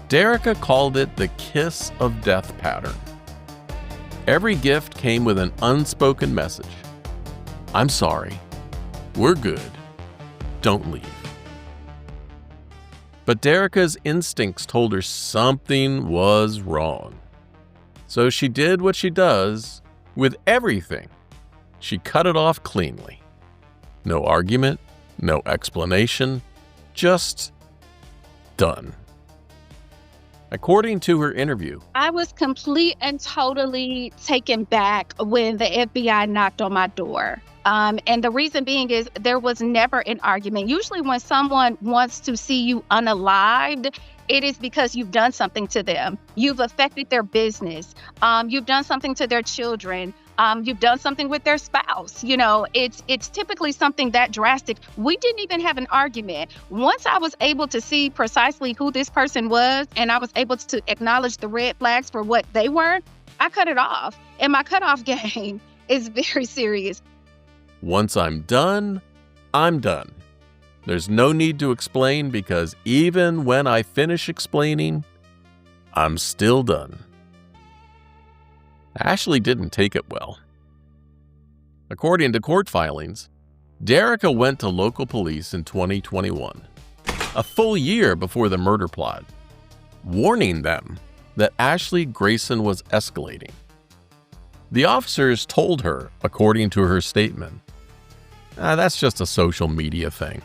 Derica called it the kiss of death pattern. Every gift came with an unspoken message. I'm sorry. We're good. Don't leave. But Derica's instincts told her something was wrong. So she did what she does with everything. She cut it off cleanly. No argument, no explanation, just done. According to her interview, I was complete and totally taken back when the FBI knocked on my door. And the reason being is there was never an argument. Usually when someone wants to see you unalived, it is because you've done something to them. You've affected their business. You've done something to their children. You've done something with their spouse. You know, it's typically something that drastic. We didn't even have an argument. Once I was able to see precisely who this person was, and I was able to acknowledge the red flags for what they were, I cut it off. And my cutoff game is very serious. Once I'm done, I'm done. There's no need to explain because even when I finish explaining, I'm still done. Ashley didn't take it well. According to court filings, Derica went to local police in 2021, a full year before the murder plot, warning them that Ashley Grayson was escalating. The officers told her, according to her statement, that's just a social media thing.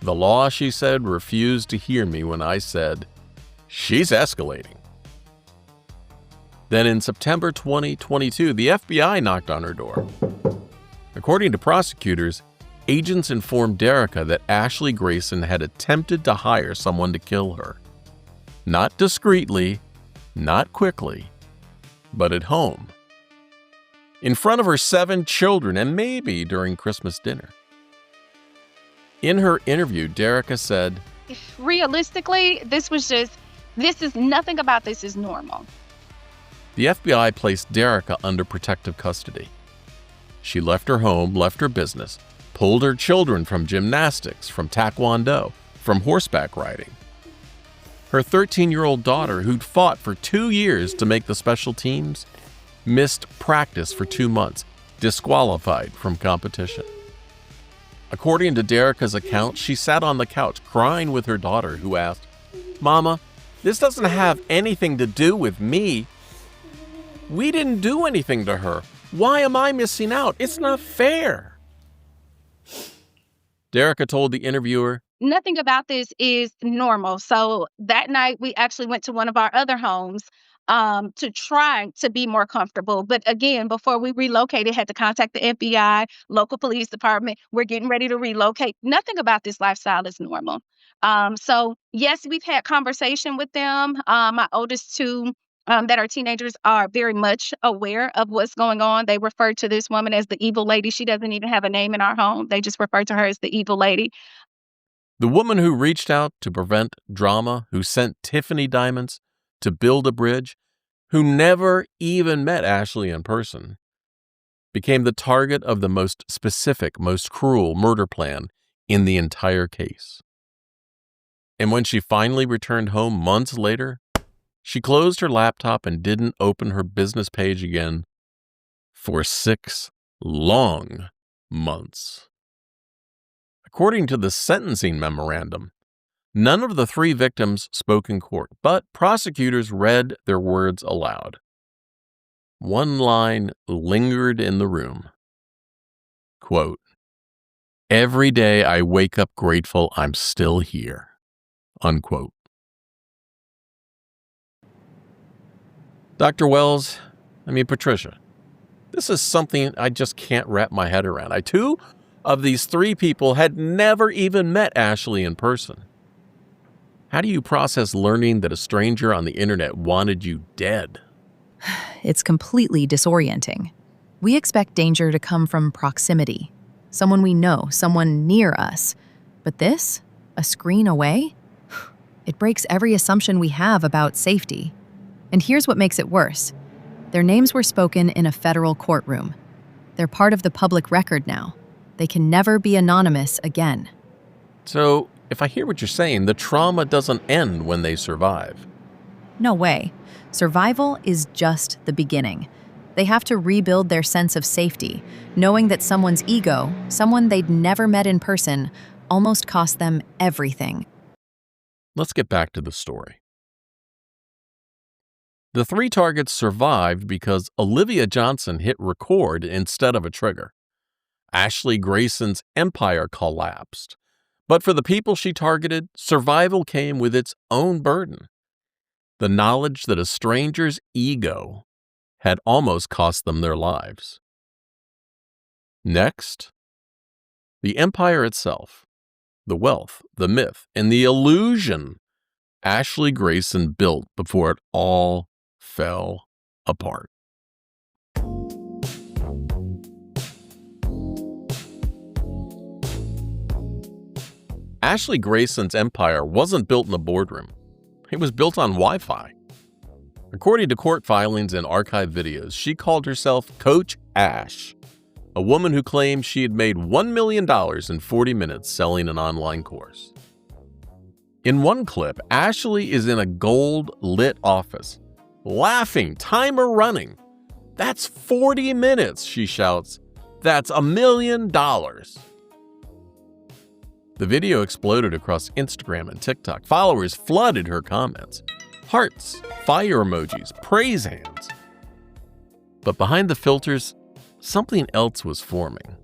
The law, she said, refused to hear me when I said, she's escalating. Then in September 2022, the FBI knocked on her door. According to prosecutors, agents informed Derica that Ashley Grayson had attempted to hire someone to kill her. Not discreetly, not quickly, but at home. In front of her 7 children and maybe during Christmas dinner. In her interview, Derica said, realistically, this is nothing about this is normal. The FBI placed Derica under protective custody. She left her home, left her business, pulled her children from gymnastics, from taekwondo, from horseback riding. Her 13-year-old daughter, who'd fought for 2 years to make the special teams, missed practice for 2 months, disqualified from competition. According to Derica's account, she sat on the couch crying with her daughter, who asked, "Mama, this doesn't have anything to do with me. We didn't do anything to her. Why am I missing out? It's not fair." Derica told the interviewer, nothing about this is normal. So that night, we actually went to one of our other homes to try to be more comfortable. But again, before we relocated, had to contact the FBI, local police department. We're getting ready to relocate. Nothing about this lifestyle is normal. So yes, we've had conversation with them. My oldest 2 that are teenagers are very much aware of what's going on. They refer to this woman as the evil lady. She doesn't even have a name in our home. They just refer to her as the evil lady. the woman who reached out to prevent drama, who sent Tiffany diamonds to build a bridge, who never even met Ashley in person, became the target of the most specific, most cruel murder plan in the entire case. And when she finally returned home months later, she closed her laptop and didn't open her business page again for 6 long months. According to the sentencing memorandum, none of the 3 victims spoke in court, but prosecutors read their words aloud. One line lingered in the room. Quote, "Every day I wake up grateful I'm still here." Unquote. Dr. Wells, Patricia, this is something I just can't wrap my head around. 2 of these 3 people had never even met Ashley in person. How do you process learning that a stranger on the internet wanted you dead? It's completely disorienting. We expect danger to come from proximity, someone we know, someone near us. But this, a screen away? It breaks every assumption we have about safety. And here's what makes it worse. Their names were spoken in a federal courtroom. They're part of the public record now. They can never be anonymous again. So, if I hear what you're saying, the trauma doesn't end when they survive. No way. Survival is just the beginning. They have to rebuild their sense of safety, knowing that someone's ego, someone they'd never met in person, almost cost them everything. Let's get back to the story. The 3 targets survived because Olivia Johnson hit record instead of a trigger. Ashley Grayson's empire collapsed. But for the people she targeted, survival came with its own burden. The knowledge that a stranger's ego had almost cost them their lives. Next, the empire itself, the wealth, the myth, and the illusion Ashley Grayson built before it all fell apart. Ashley Grayson's empire wasn't built in a boardroom. It was built on Wi-Fi. According to court filings and archived videos, she called herself Coach Ash, a woman who claimed she had made $1 million in 40 minutes selling an online course. In one clip, Ashley is in a gold-lit office, laughing, timer running. "That's 40 minutes, she shouts. "That's $1 million. The video exploded across Instagram and TikTok. Followers flooded her comments. Hearts, fire emojis, praise hands. But behind the filters, something else was forming.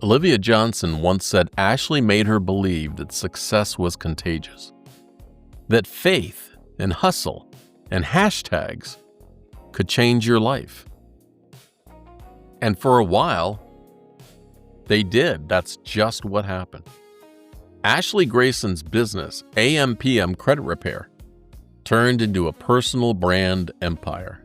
Olivia Johnson once said Ashley made her believe that success was contagious, that faith and hustle and hashtags could change your life. And for a while, they did. That's just what happened. Ashley Grayson's business, AM/PM Credit Repair, turned into a personal brand empire.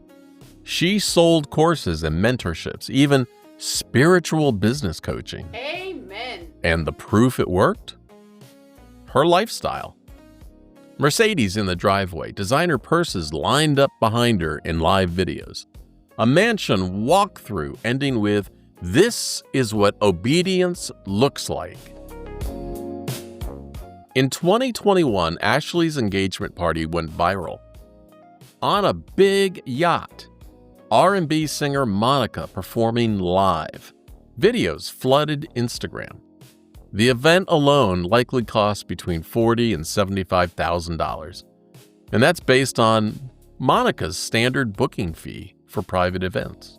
She sold courses and mentorships, even spiritual business coaching. Amen. And the proof it worked? Her lifestyle. Mercedes in the driveway, designer purses lined up behind her in live videos. A mansion walkthrough ending with, "This is what obedience looks like." In 2021, Ashley's engagement party went viral. On a big yacht, R&B singer Monica performing live. Videos flooded Instagram. The event alone likely cost between $40,000 and $75,000. And that's based on Monica's standard booking fee for private events.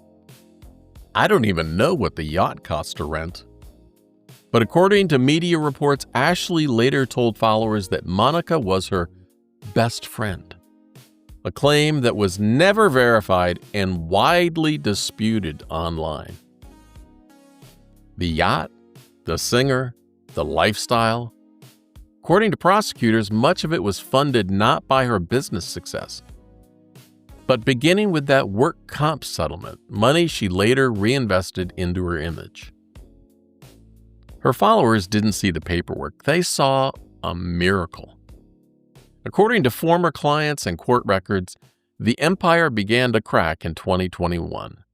I don't even know what the yacht cost to rent. But according to media reports, Ashley later told followers that Monica was her best friend, a claim that was never verified and widely disputed online. The yacht, the singer, the lifestyle. According to prosecutors, much of it was funded not by her business success, but beginning with that work comp settlement, money she later reinvested into her image. Her followers didn't see the paperwork. They saw a miracle. According to former clients and court records, the empire began to crack in 2021.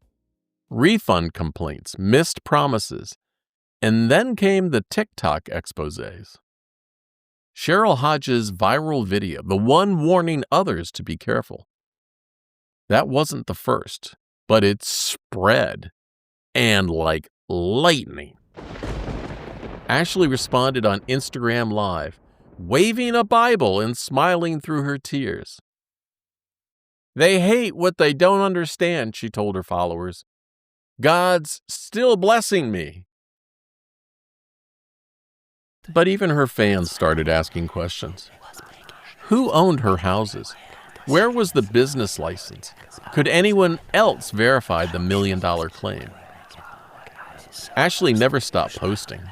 Refund complaints, missed promises, and then came the TikTok exposés. Cheryl Hodges' viral video, the one warning others to be careful. That wasn't the first, but it spread, and like lightning. Ashley responded on Instagram Live, waving a Bible and smiling through her tears. "They hate what they don't understand," she told her followers. "God's still blessing me." But even her fans started asking questions. Who owned her houses? Where was the business license? Could anyone else verify the $1 million claim? Ashley never stopped posting,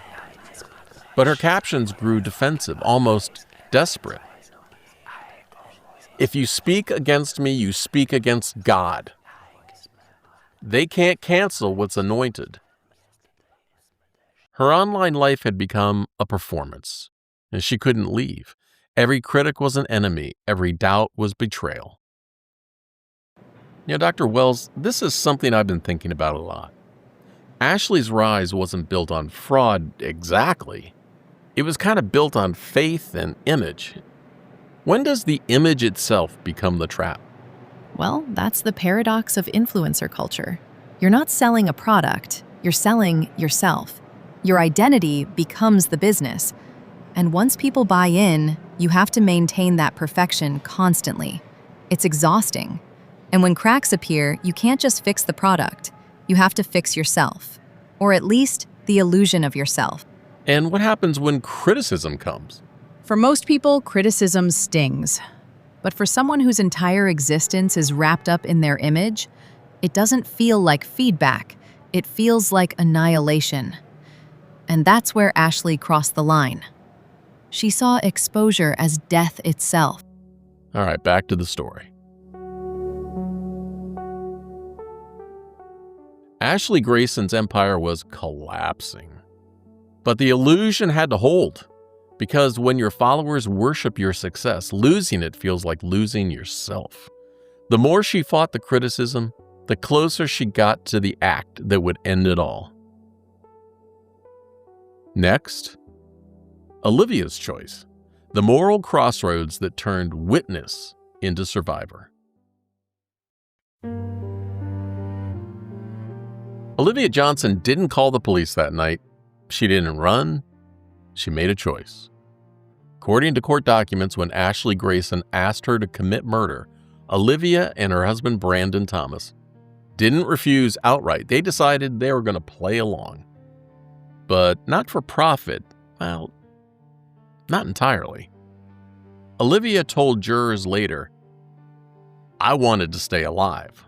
but her captions grew defensive, almost desperate. If you speak against me, you speak against God. They can't cancel what's anointed. Her online life had become a performance, and she couldn't leave. Every critic was an enemy. Every doubt was betrayal. Dr. Wells, this is something I've been thinking about a lot. Ashley's rise wasn't built on fraud exactly. It was kind of built on faith and image. When does the image itself become the trap? Well, that's the paradox of influencer culture. You're not selling a product, you're selling yourself. Your identity becomes the business. And once people buy in, you have to maintain that perfection constantly. It's exhausting. And when cracks appear, you can't just fix the product. You have to fix yourself, or at least the illusion of yourself. And what happens when criticism comes? For most people, criticism stings. But for someone whose entire existence is wrapped up in their image, it doesn't feel like feedback. It feels like annihilation. And that's where Ashley crossed the line. She saw exposure as death itself. All right, back to the story. Ashley Grayson's empire was collapsing. But the illusion had to hold, because when your followers worship your success, losing it feels like losing yourself. The more she fought the criticism, the closer she got to the act that would end it all. Next, Olivia's choice, the moral crossroads that turned witness into survivor. Olivia Johnson didn't call the police that night. She didn't run. She made a choice. According to court documents, when Ashley Grayson asked her to commit murder, Olivia and her husband Brandon Thomas didn't refuse outright. They decided they were going to play along. But not for profit. Well, not entirely. Olivia told jurors later, "I wanted to stay alive."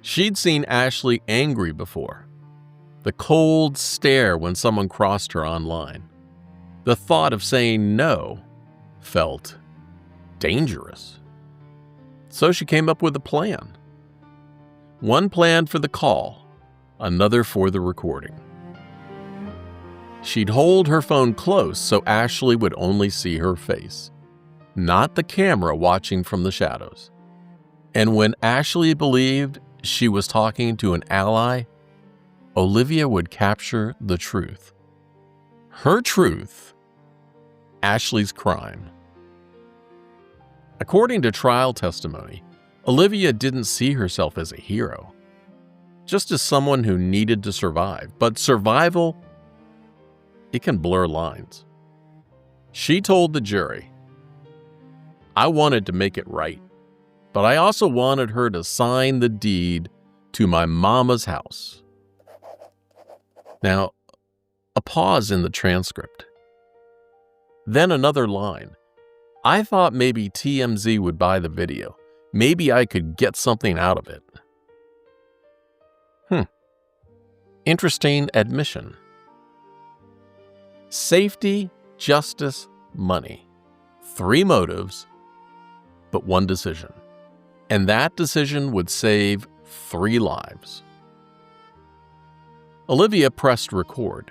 She'd seen Ashley angry before. The cold stare when someone crossed her online. The thought of saying no felt dangerous. So she came up with a plan. One plan for the call, another for the recording. She'd hold her phone close so Ashley would only see her face, not the camera watching from the shadows. And when Ashley believed she was talking to an ally, Olivia would capture the truth. Her truth, Ashley's crime. According to trial testimony, Olivia didn't see herself as a hero, just as someone who needed to survive. But survival, it can blur lines. She told the jury, "I wanted to make it right, but I also wanted her to sign the deed to my mama's house." Now, a pause in the transcript. Then another line. "I thought maybe TMZ would buy the video. Maybe I could get something out of it." Interesting admission. Safety, justice, money. 3 motives, but 1 decision. And that decision would save 3 lives. Olivia pressed record.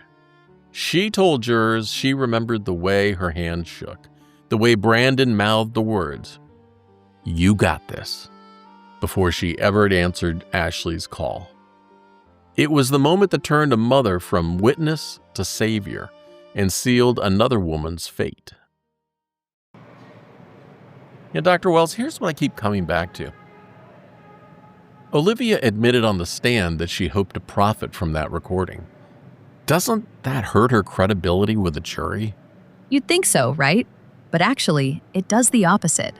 She told jurors she remembered the way her hand shook, the way Brandon mouthed the words, "You got this," before she ever had answered Ashley's call. It was the moment that turned a mother from witness to savior and sealed another woman's fate. Dr. Wells, here's what I keep coming back to. Olivia admitted on the stand that she hoped to profit from that recording. Doesn't that hurt her credibility with the jury? You'd think so, right? But actually, it does the opposite.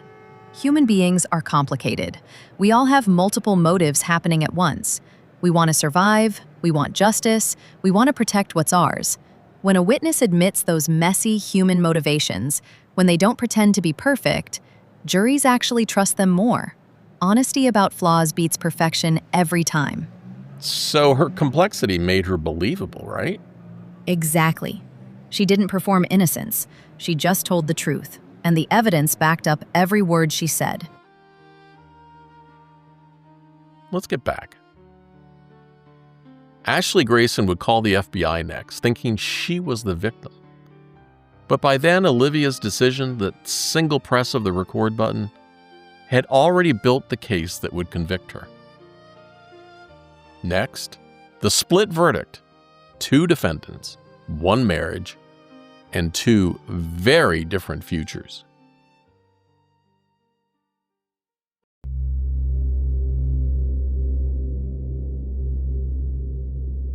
Human beings are complicated. We all have multiple motives happening at once. We want to survive, we want justice, we want to protect what's ours. When a witness admits those messy human motivations, when they don't pretend to be perfect, juries actually trust them more. Honesty about flaws beats perfection every time. So her complexity made her believable, right? Exactly. She didn't perform innocence. She just told the truth, and the evidence backed up every word she said. Let's get back. Ashley Grayson would call the FBI next, thinking she was the victim. But by then, Olivia's decision, that single press of the record button, had already built the case that would convict her. Next, the split verdict: 2 defendants, 1 marriage, and 2 very different futures.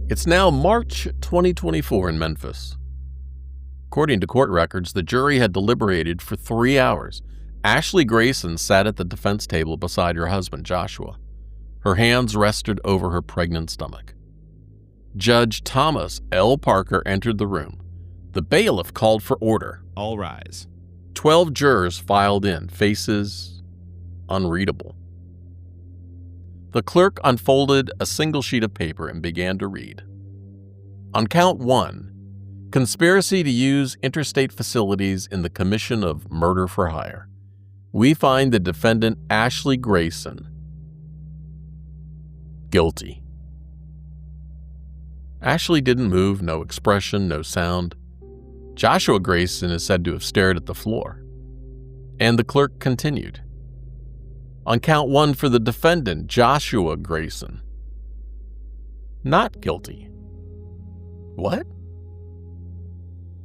It's now March 2024 in Memphis. According to court records, the jury had deliberated for 3 hours. Ashley Grayson sat at the defense table beside her husband, Joshua. Her hands rested over her pregnant stomach. Judge Thomas L. Parker entered the room. The bailiff called for order. All rise. 12 jurors filed in, faces unreadable. The clerk unfolded a single sheet of paper and began to read. On count 1, conspiracy to use interstate facilities in the commission of murder for hire. We find the defendant Ashley Grayson guilty. Ashley didn't move, no expression, no sound. Joshua Grayson is said to have stared at the floor. And the clerk continued. On count 1 for the defendant, Joshua Grayson. Not guilty. What?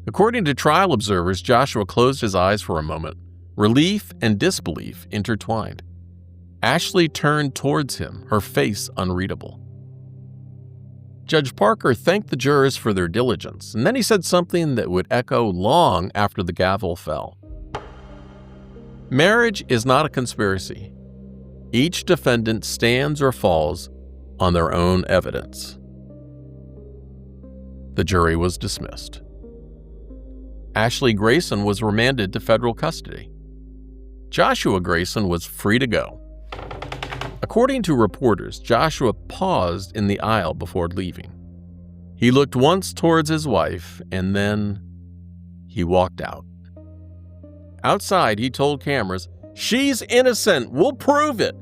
According to trial observers, Joshua closed his eyes for a moment. Relief and disbelief intertwined. Ashley turned towards him, her face unreadable. Judge Parker thanked the jurors for their diligence, and then he said something that would echo long after the gavel fell. Marriage is not a conspiracy. Each defendant stands or falls on their own evidence. The jury was dismissed. Ashley Grayson was remanded to federal custody. Joshua Grayson was free to go. According to reporters, Joshua paused in the aisle before leaving. He looked once towards his wife, and then he walked out. Outside, he told cameras, "She's innocent. We'll prove it."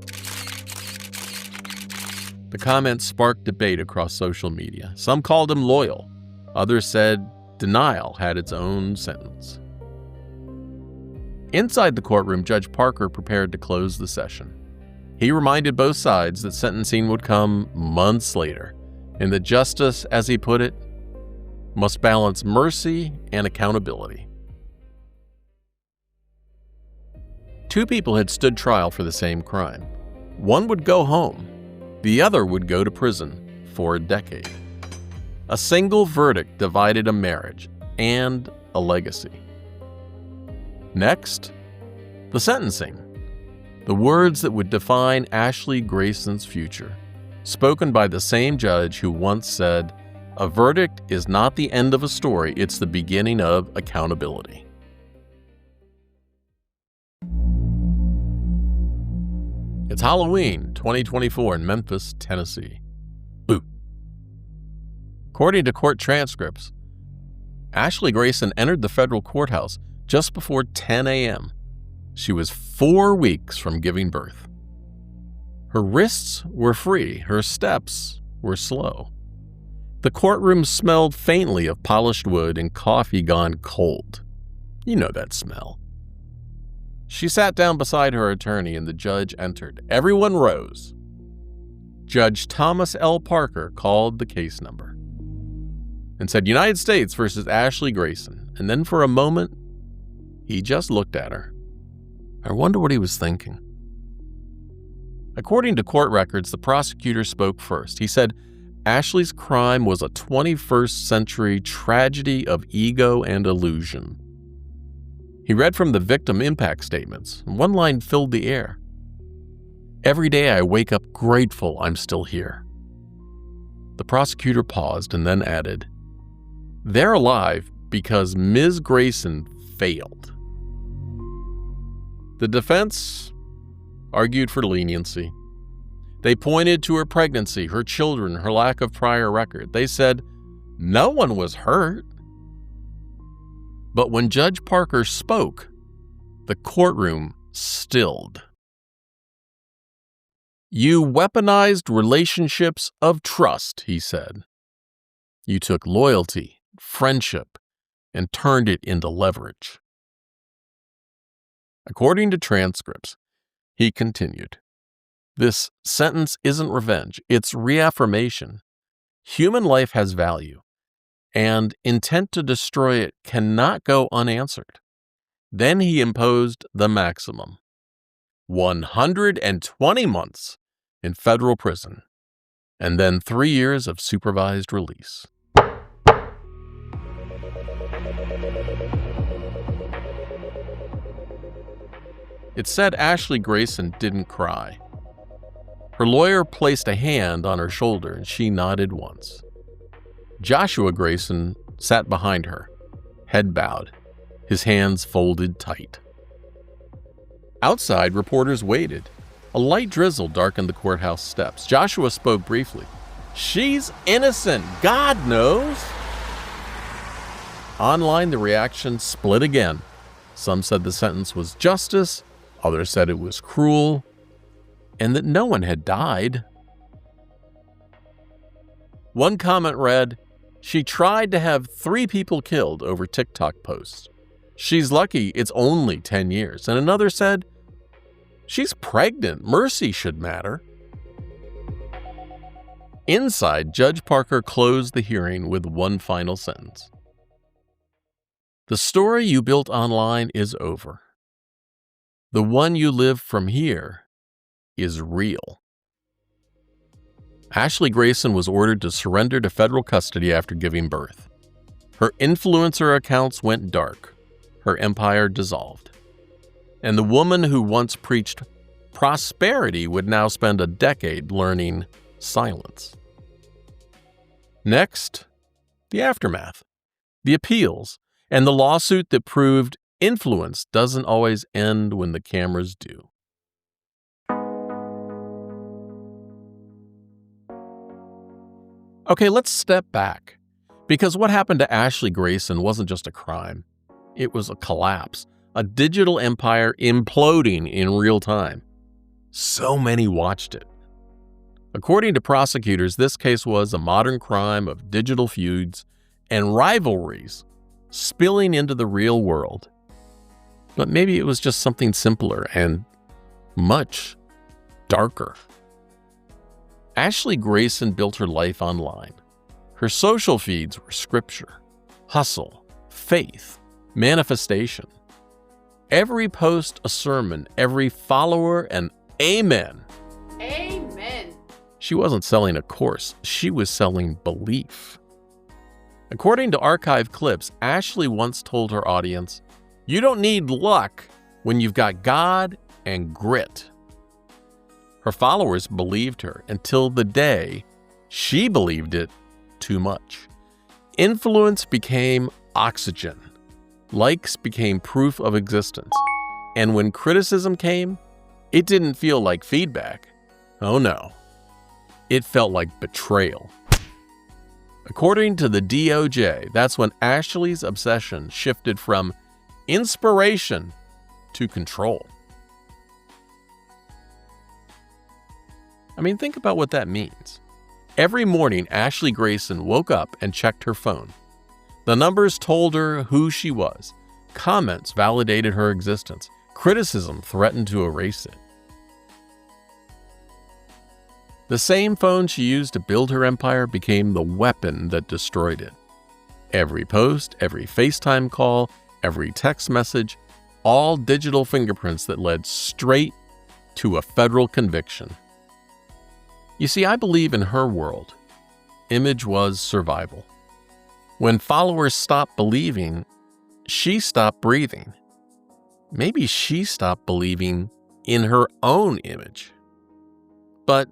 The comments sparked debate across social media. Some called him loyal. Others said denial had its own sentence. Inside the courtroom, Judge Parker prepared to close the session. He reminded both sides that sentencing would come months later, and that justice, as he put it, must balance mercy and accountability. 2 people had stood trial for the same crime. One would go home. The other would go to prison for a decade. A single verdict divided a marriage and a legacy. Next, the sentencing. The words that would define Ashley Grayson's future, spoken by the same judge who once said, "A verdict is not the end of a story, it's the beginning of accountability." It's Halloween 2024 in Memphis, Tennessee. Boo. According to court transcripts, Ashley Grayson entered the federal courthouse just before 10 a.m. She was 4 weeks from giving birth. Her wrists were free, her steps were slow. The courtroom smelled faintly of polished wood and coffee gone cold. You know that smell. She sat down beside her attorney and the judge entered. Everyone rose. Judge Thomas L. Parker called the case number and said, "United States versus Ashley Grayson." And then for a moment, he just looked at her. I wonder what he was thinking. According to court records, the prosecutor spoke first. He said, Ashley's crime was a 21st century tragedy of ego and illusion. He read from the victim impact statements, and one line filled the air. "Every day I wake up grateful I'm still here." The prosecutor paused and then added, "They're alive because Ms. Grayson failed." The defense argued for leniency. They pointed to her pregnancy, her children, her lack of prior record. They said, "No one was hurt." But when Judge Parker spoke, the courtroom stilled. "You weaponized relationships of trust," he said. "You took loyalty, friendship, and turned it into leverage." According to transcripts, he continued, "This sentence isn't revenge, it's reaffirmation. Human life has value, and intent to destroy it cannot go unanswered." Then he imposed the maximum: 120 months in federal prison, and then 3 years of supervised release. It said Ashley Grayson didn't cry. Her lawyer placed a hand on her shoulder and she nodded once. Joshua Grayson sat behind her, head bowed, his hands folded tight. Outside, reporters waited. A light drizzle darkened the courthouse steps. Joshua spoke briefly. "She's innocent, God knows." Online, the reaction split again. Some said the sentence was justice, others said it was cruel, and that no one had died. One comment read, "She tried to have 3 people killed over TikTok posts. She's lucky it's only 10 years." And another said, "She's pregnant. Mercy should matter." Inside, Judge Parker closed the hearing with one final sentence. "The story you built online is over. The one you live from here is real." Ashley Grayson was ordered to surrender to federal custody after giving birth. Her influencer accounts went dark. Her empire dissolved. And the woman who once preached prosperity would now spend a decade learning silence. Next, the aftermath, the appeals, and the lawsuit that proved influence doesn't always end when the cameras do. Okay, let's step back, because what happened to Ashley Grayson wasn't just a crime. It was a collapse, a digital empire imploding in real time. So many watched it. According to prosecutors, this case was a modern crime of digital feuds and rivalries spilling into the real world. But maybe it was just something simpler and much darker. Ashley Grayson built her life online. Her social feeds were scripture, hustle, faith, manifestation. Every post a sermon, every follower an amen. Amen. She wasn't selling a course, she was selling belief. According to archive clips, Ashley once told her audience, "You don't need luck when you've got God and grit." Her followers believed her until the day she believed it too much. Influence became oxygen. Likes became proof of existence. And when criticism came, it didn't feel like feedback. Oh no. It felt like betrayal. According to the DOJ, that's when Ashley's obsession shifted from inspiration to control. I mean, think about what that means. Every morning, Ashley Grayson woke up and checked her phone. The numbers told her who she was. Comments validated her existence. Criticism threatened to erase it. The same phone she used to build her empire became the weapon that destroyed it. Every post, every FaceTime call, every text message, all digital fingerprints that led straight to a federal conviction. You see, I believe in her world, image was survival. When followers stopped believing, she stopped breathing. Maybe she stopped believing in her own image. But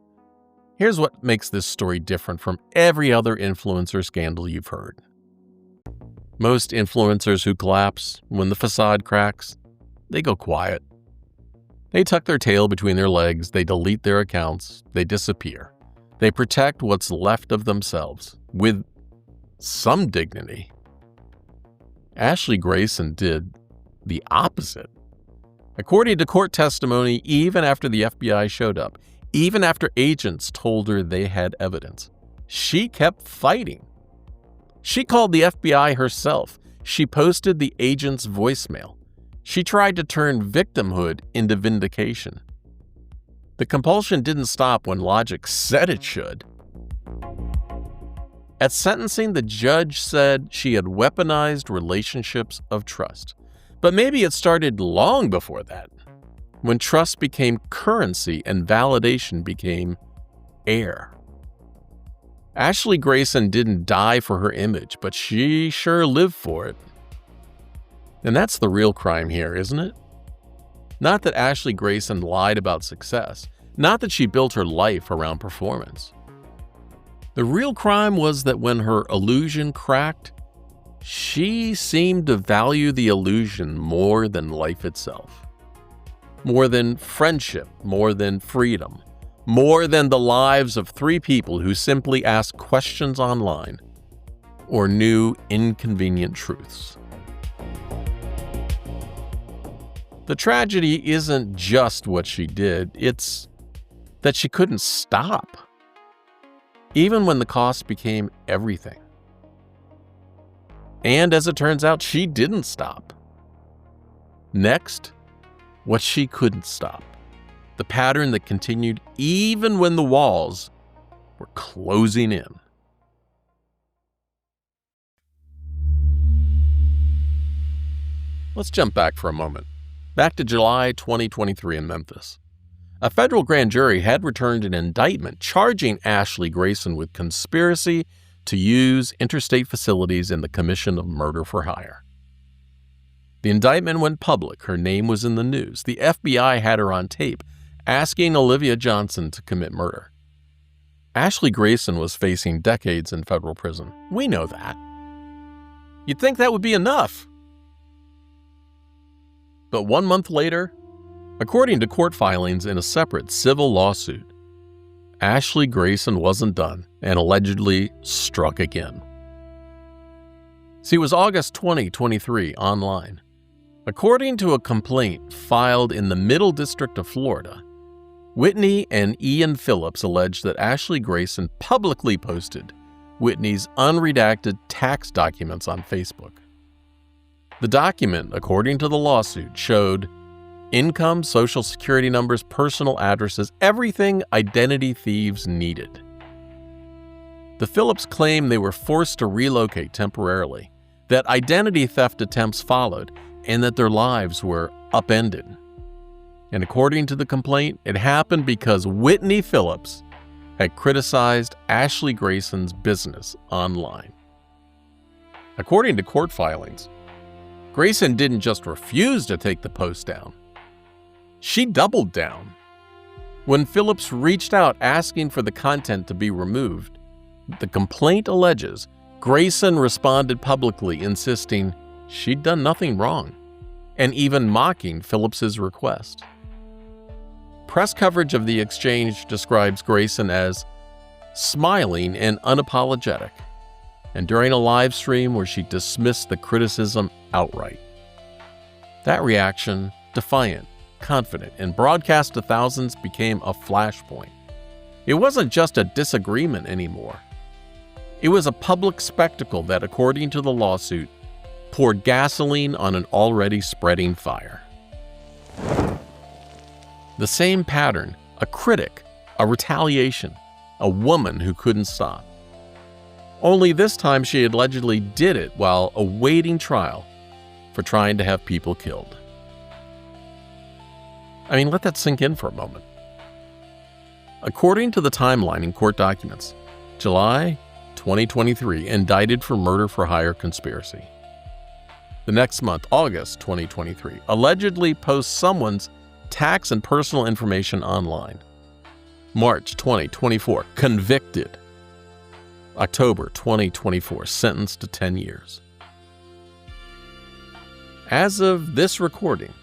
here's what makes this story different from every other influencer scandal you've heard. Most influencers who collapse when the facade cracks, they go quiet. They tuck their tail between their legs, they delete their accounts, they disappear. They protect what's left of themselves with some dignity. Ashley Grayson did the opposite. According to court testimony, even after the FBI showed up, even after agents told her they had evidence, she kept fighting. She called the FBI herself. She posted the agent's voicemail. She tried to turn victimhood into vindication. The compulsion didn't stop when logic said it should. At sentencing, the judge said she had weaponized relationships of trust. But maybe it started long before that, when trust became currency and validation became air. Ashley Grayson didn't die for her image, but she sure lived for it. And that's the real crime here, isn't it? Not that Ashley Grayson lied about success, not that she built her life around performance. The real crime was that when her illusion cracked, she seemed to value the illusion more than life itself. More than friendship, more than freedom, more than the lives of 3 people who simply asked questions online or knew inconvenient truths. The tragedy isn't just what she did, it's that she couldn't stop, even when the cost became everything. And as it turns out, she didn't stop. Next, what she couldn't stop. The pattern that continued even when the walls were closing in. Let's jump back for a moment. Back to July 2023 in Memphis. A federal grand jury had returned an indictment charging Ashley Grayson with conspiracy to use interstate facilities in the commission of murder for hire. The indictment went public. Her name was in the news. The FBI had her on tape, asking Olivia Johnson to commit murder. Ashley Grayson was facing decades in federal prison. We know that. You'd think that would be enough. But 1 month later, according to court filings in a separate civil lawsuit, Ashley Grayson wasn't done and allegedly struck again. See, it was August 2023 online. According to a complaint filed in the Middle District of Florida, Whitney and Ian Phillips alleged that Ashley Grayson publicly posted Whitney's unredacted tax documents on Facebook. The document, according to the lawsuit, showed income, social security numbers, personal addresses, everything identity thieves needed. The Phillips claimed they were forced to relocate temporarily, that identity theft attempts followed, and that their lives were upended. And according to the complaint, it happened because Whitney Phillips had criticized Ashley Grayson's business online. According to court filings, Grayson didn't just refuse to take the post down. She doubled down. When Phillips reached out asking for the content to be removed, the complaint alleges Grayson responded publicly, insisting she'd done nothing wrong, and even mocking Phillips's request. Press coverage of the exchange describes Grayson as smiling and unapologetic, and during a live stream where she dismissed the criticism outright. That reaction, defiant, confident, and broadcast to thousands, became a flashpoint. It wasn't just a disagreement anymore. It was a public spectacle that, according to the lawsuit, poured gasoline on an already spreading fire. The same pattern, a critic, a retaliation, a woman who couldn't stop. Only this time she allegedly did it while awaiting trial for trying to have people killed. I mean, let that sink in for a moment. According to the timeline in court documents, July 2023, indicted for murder for hire conspiracy. The next month, August 2023, allegedly posts someone's tax and personal information online. March 2024, convicted. October 2024, sentenced to 10 years. As of this recording,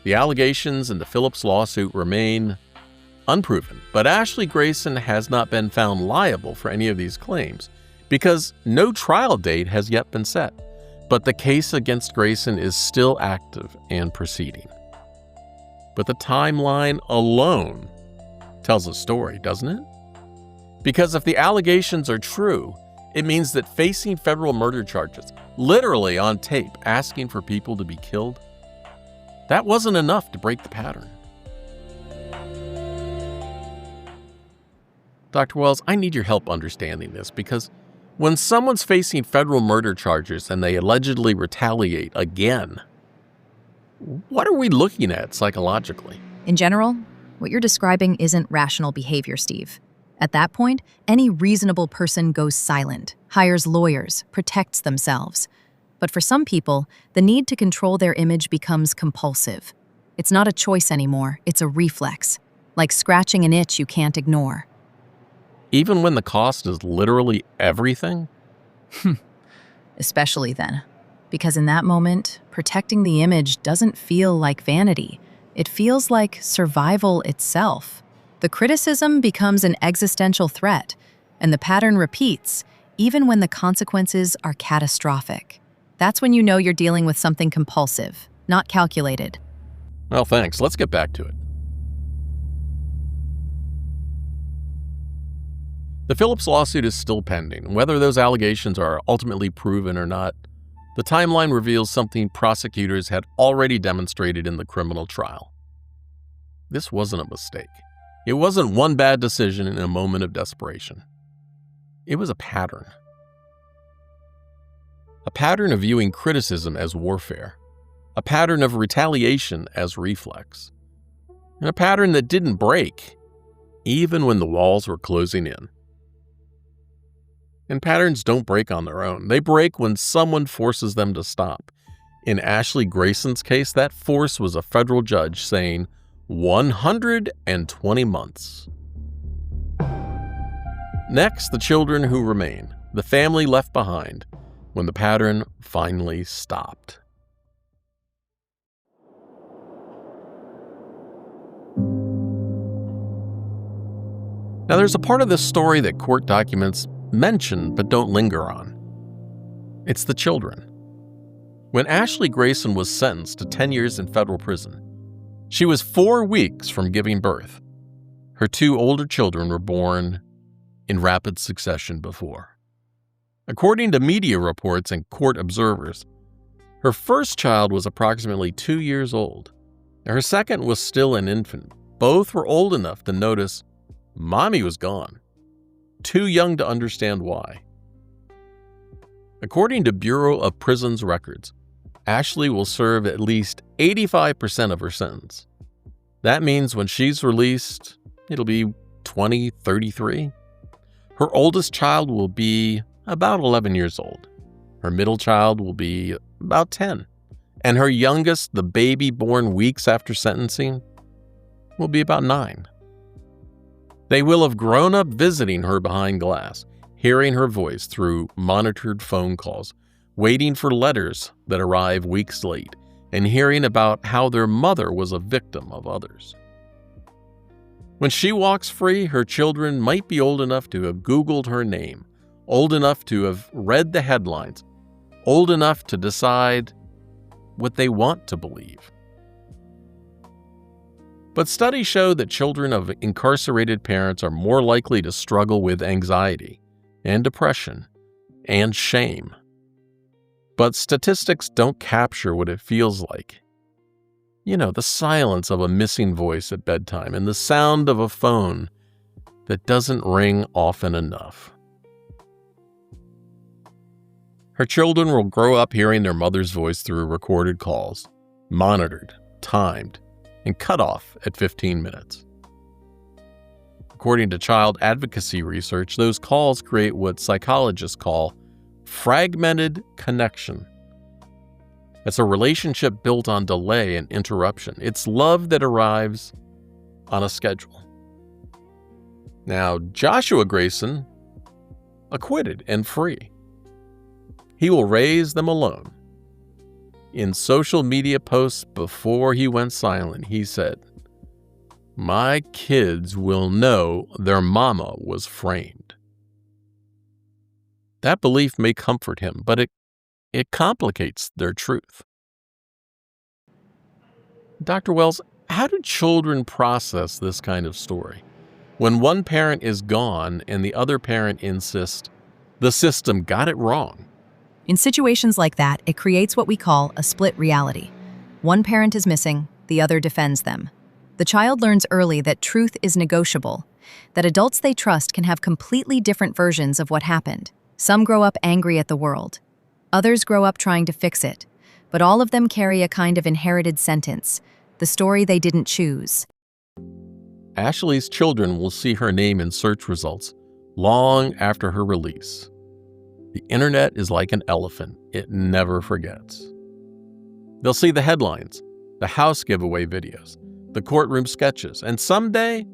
the allegations in the Phillips lawsuit remain unproven, but Ashley Grayson has not been found liable for any of these claims because no trial date has yet been set. But the case against Grayson is still active and proceeding. But the timeline alone tells a story, doesn't it? Because if the allegations are true, it means that facing federal murder charges, literally on tape, asking for people to be killed, that wasn't enough to break the pattern. Dr. Wells, I need your help understanding this because when someone's facing federal murder charges and they allegedly retaliate again, what are we looking at psychologically? In general, what you're describing isn't rational behavior, Steve. At that point, any reasonable person goes silent, hires lawyers, protects themselves. But for some people, the need to control their image becomes compulsive. It's not a choice anymore, it's a reflex, like scratching an itch you can't ignore. Even when the cost is literally everything? Especially then. Because in that moment, protecting the image doesn't feel like vanity. It feels like survival itself. The criticism becomes an existential threat, and the pattern repeats, even when the consequences are catastrophic. That's when you know you're dealing with something compulsive, not calculated. Well, thanks. Let's get back to it. The Phillips lawsuit is still pending. Whether those allegations are ultimately proven or not, the timeline reveals something prosecutors had already demonstrated in the criminal trial. This wasn't a mistake. It wasn't one bad decision in a moment of desperation. It was a pattern. A pattern of viewing criticism as warfare. A pattern of retaliation as reflex. And a pattern that didn't break, even when the walls were closing in. And patterns don't break on their own. They break when someone forces them to stop. In Ashley Grayson's case, that force was a federal judge saying 120 months. Next, the children who remain, the family left behind when the pattern finally stopped. Now, there's a part of this story that court documents mention but don't linger on. It's the children. When Ashley Grayson was sentenced to 10 years in federal prison, she was 4 weeks from giving birth. Her 2 older children were born in rapid succession before. According to media reports and court observers, her first child was approximately 2 years old. Her second was still an infant. Both were old enough to notice mommy was gone, too young to understand why. According to Bureau of Prisons records, Ashley will serve at least 85% of her sentence. That means when she's released, it'll be 2033. Her oldest child will be about 11 years old. Her middle child will be about 10. And her youngest, the baby born weeks after sentencing, will be about 9. They will have grown up visiting her behind glass, hearing her voice through monitored phone calls, waiting for letters that arrive weeks late, and hearing about how their mother was a victim of others. When she walks free, her children might be old enough to have Googled her name, old enough to have read the headlines, old enough to decide what they want to believe. But studies show that children of incarcerated parents are more likely to struggle with anxiety and depression and shame. But statistics don't capture what it feels like. You know, the silence of a missing voice at bedtime and the sound of a phone that doesn't ring often enough. Her children will grow up hearing their mother's voice through recorded calls, monitored, timed, and cut off at 15 minutes. According to child advocacy research, those calls create what psychologists call fragmented connection. It's a relationship built on delay and interruption. It's love that arrives on a schedule. Now, Joshua Grayson, acquitted and free. He will raise them alone. In social media posts before he went silent, he said, "My kids will know their mama was framed." That belief may comfort him, but it it complicates their truth. Dr. Wells, how do children process this kind of story? When one parent is gone and the other parent insists the system got it wrong. In situations like that, it creates what we call a split reality. One parent is missing, the other defends them. The child learns early that truth is negotiable, that adults they trust can have completely different versions of what happened. Some grow up angry at the world. Others grow up trying to fix it. But all of them carry a kind of inherited sentence, the story they didn't choose. Ashley's children will see her name in search results long after her release. The internet is like an elephant. It never forgets. They'll see the headlines, the house giveaway videos, the courtroom sketches, and someday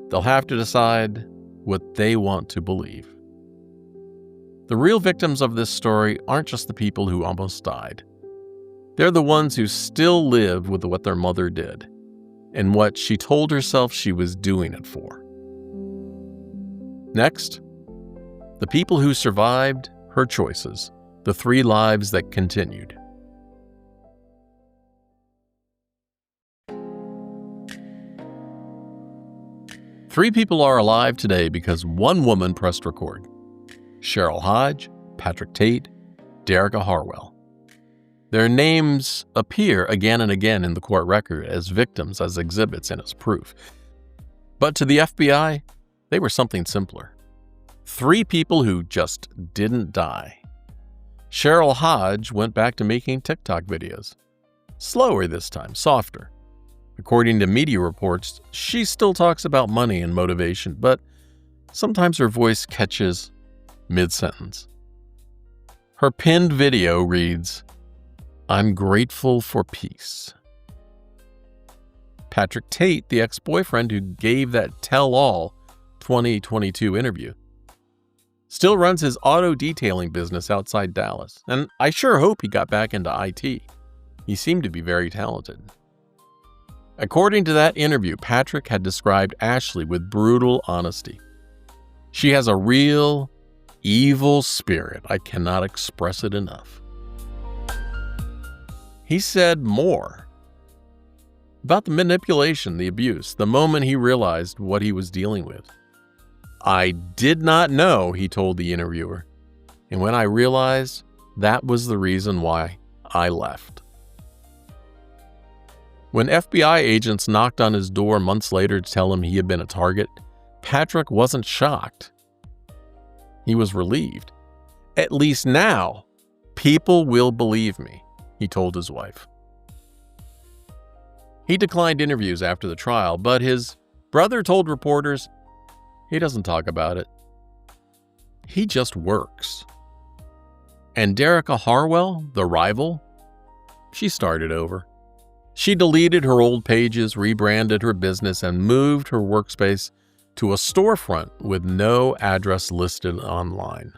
they'll have to decide what they want to believe. The real victims of this story aren't just the people who almost died. They're the ones who still live with what their mother did and what she told herself she was doing it for. Next, the people who survived her choices, the 3 lives that continued. Three people are alive today because one woman pressed record. Cheryl Hodge, Patrick Tate, Derica Harwell. Their names appear again and again in the court record as victims, as exhibits, and as proof. But to the FBI, they were something simpler. 3 people who just didn't die. Cheryl Hodge went back to making TikTok videos. Slower this time, softer. According to media reports, she still talks about money and motivation, but sometimes her voice catches mid-sentence. Her pinned video reads, "I'm grateful for peace." Patrick Tate, the ex-boyfriend who gave that tell-all 2022 interview, still runs his auto detailing business outside Dallas, and I sure hope he got back into IT. He seemed to be very talented. According to that interview, Patrick had described Ashley with brutal honesty. She has a real, evil spirit. I cannot express it enough. He said more about the manipulation, the abuse, the moment he realized what he was dealing with. "I did not know," he told the interviewer, "and when I realized, that was the reason why I left." When FBI agents knocked on his door months later to tell him he had been a target, Patrick wasn't shocked. He was relieved. "At least now, people will believe me," he told his wife. He declined interviews after the trial, but his brother told reporters he doesn't talk about it. He just works. And Derica Harwell, the rival, she started over. She deleted her old pages, rebranded her business, and moved her workspace to a storefront with no address listed online.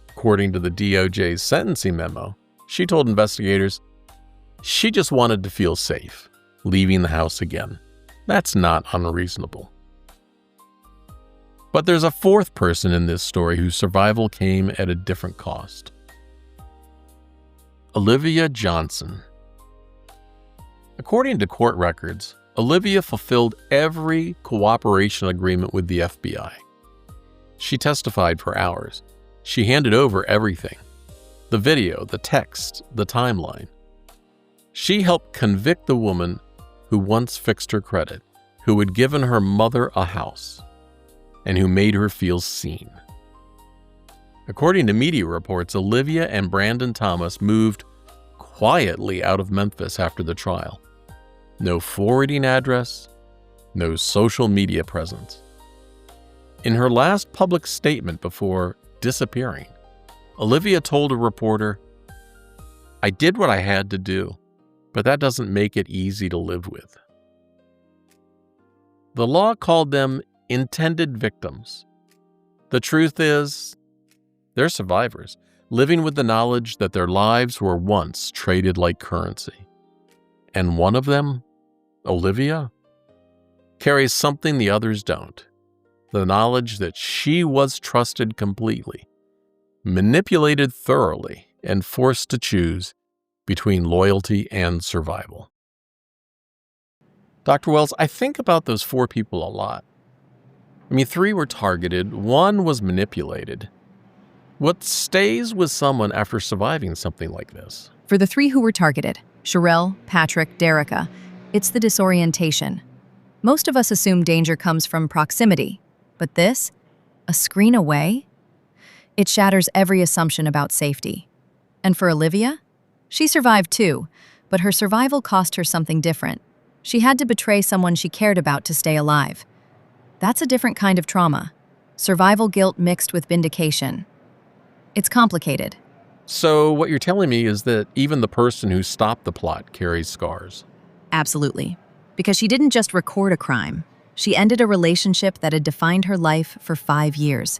According to the DOJ's sentencing memo, she told investigators she just wanted to feel safe, leaving the house again. That's not unreasonable. But there's a 4th person in this story whose survival came at a different cost. Olivia Johnson. According to court records, Olivia fulfilled every cooperation agreement with the FBI. She testified for hours. She handed over everything: the video, the text, the timeline. She helped convict the woman who once fixed her credit, who had given her mother a house, and who made her feel seen. According to media reports, Olivia and Brandon Thomas moved quietly out of Memphis after the trial. No forwarding address, no social media presence. In her last public statement before disappearing, Olivia told a reporter, "I did what I had to do, but that doesn't make it easy to live with." The law called them intended victims. The truth is, they're survivors, living with the knowledge that their lives were once traded like currency. And one of them, Olivia, carries something the others don't: the knowledge that she was trusted completely, manipulated thoroughly, and forced to choose between loyalty and survival. Dr. Wells, I think about those 4 people a lot. 3 were targeted, 1 was manipulated. What stays with someone after surviving something like this? For the 3 who were targeted, Sherelle, Patrick, Derica, it's the disorientation. Most of us assume danger comes from proximity, but this, a screen away? It shatters every assumption about safety. And for Olivia? She survived too, but her survival cost her something different. She had to betray someone she cared about to stay alive. That's a different kind of trauma. Survival guilt mixed with vindication. It's complicated. So what you're telling me is that even the person who stopped the plot carries scars. Absolutely. Because she didn't just record a crime. She ended a relationship that had defined her life for 5 years.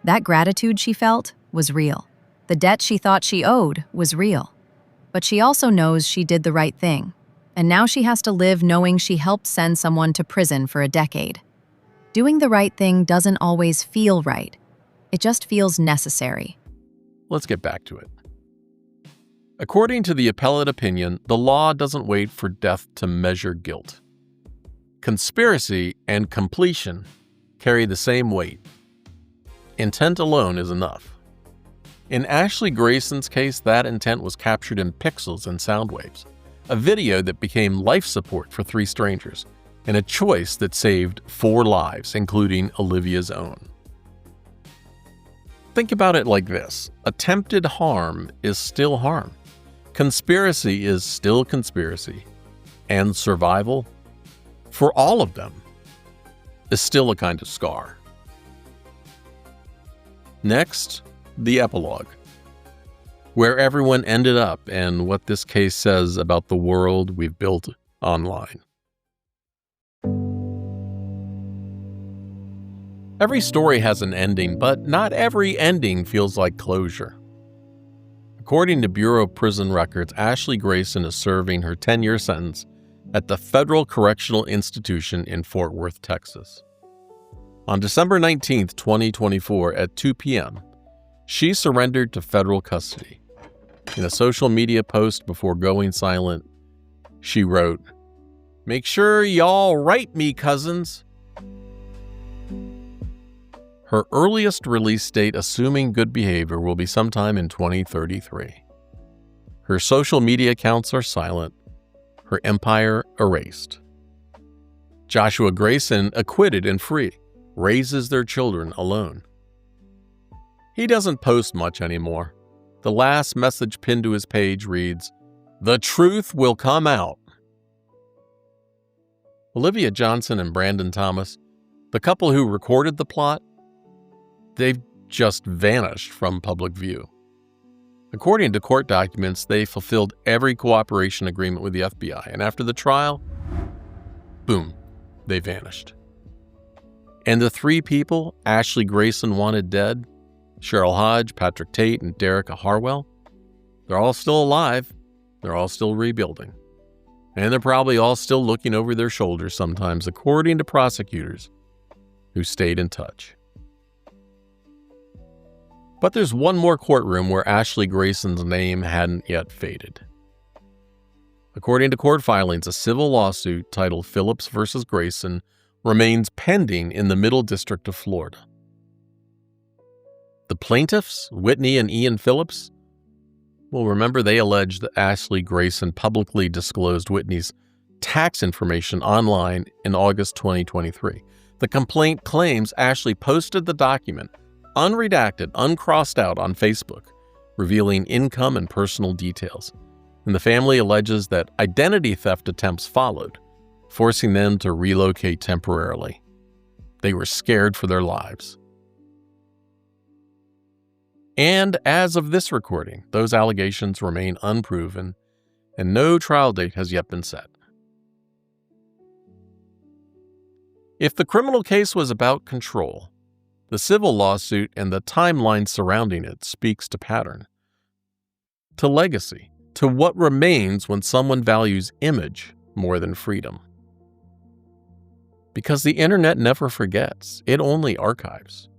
That gratitude she felt was real. The debt she thought she owed was real. But she also knows she did the right thing. And now she has to live knowing she helped send someone to prison for a decade. Doing the right thing doesn't always feel right. It just feels necessary. Let's get back to it. According to the appellate opinion, the law doesn't wait for death to measure guilt. Conspiracy and completion carry the same weight. Intent alone is enough. In Ashley Grayson's case, that intent was captured in pixels and sound waves, a video that became life support for 3 strangers, and a choice that saved 4 lives, including Olivia's own. Think about it like this. Attempted harm is still harm. Conspiracy is still conspiracy. And survival, for all of them, is still a kind of scar. Next, the epilogue, where everyone ended up and what this case says about the world we've built online. Every story has an ending, but not every ending feels like closure. According to Bureau of Prison Records, Ashley Grayson is serving her 10-year sentence at the Federal Correctional Institution in Fort Worth, Texas. On December 19, 2024, at 2 p.m., she surrendered to federal custody. In a social media post before going silent, she wrote, "Make sure y'all write me, cousins." Her earliest release date, assuming good behavior, will be sometime in 2033. Her social media accounts are silent, her empire erased. Joshua Grayson, acquitted and free, raises their children alone. He doesn't post much anymore. The last message pinned to his page reads, "The truth will come out." Olivia Johnson and Brandon Thomas, the couple who recorded the plot, they've just vanished from public view. According to court documents, they fulfilled every cooperation agreement with the FBI, and after the trial, boom, they vanished. And the 3 people Ashley Grayson wanted dead, Cheryl Hodge, Patrick Tate, and Derica Harwell, they're all still alive, they're all still rebuilding. And they're probably all still looking over their shoulders sometimes, according to prosecutors who stayed in touch. But there's one more courtroom where Ashley Grayson's name hadn't yet faded. According to court filings, a civil lawsuit titled Phillips v. Grayson remains pending in the Middle District of Florida. The plaintiffs, Whitney and Ian Phillips, well, remember they alleged that Ashley Grayson publicly disclosed Whitney's tax information online in August 2023. The complaint claims Ashley posted the document unredacted, uncrossed out on Facebook, revealing income and personal details. And the family alleges that identity theft attempts followed, forcing them to relocate temporarily. They were scared for their lives. And as of this recording, those allegations remain unproven, and no trial date has yet been set. If the criminal case was about control, the civil lawsuit and the timeline surrounding it speaks to pattern, to legacy, to what remains when someone values image more than freedom. Because the internet never forgets, it only archives.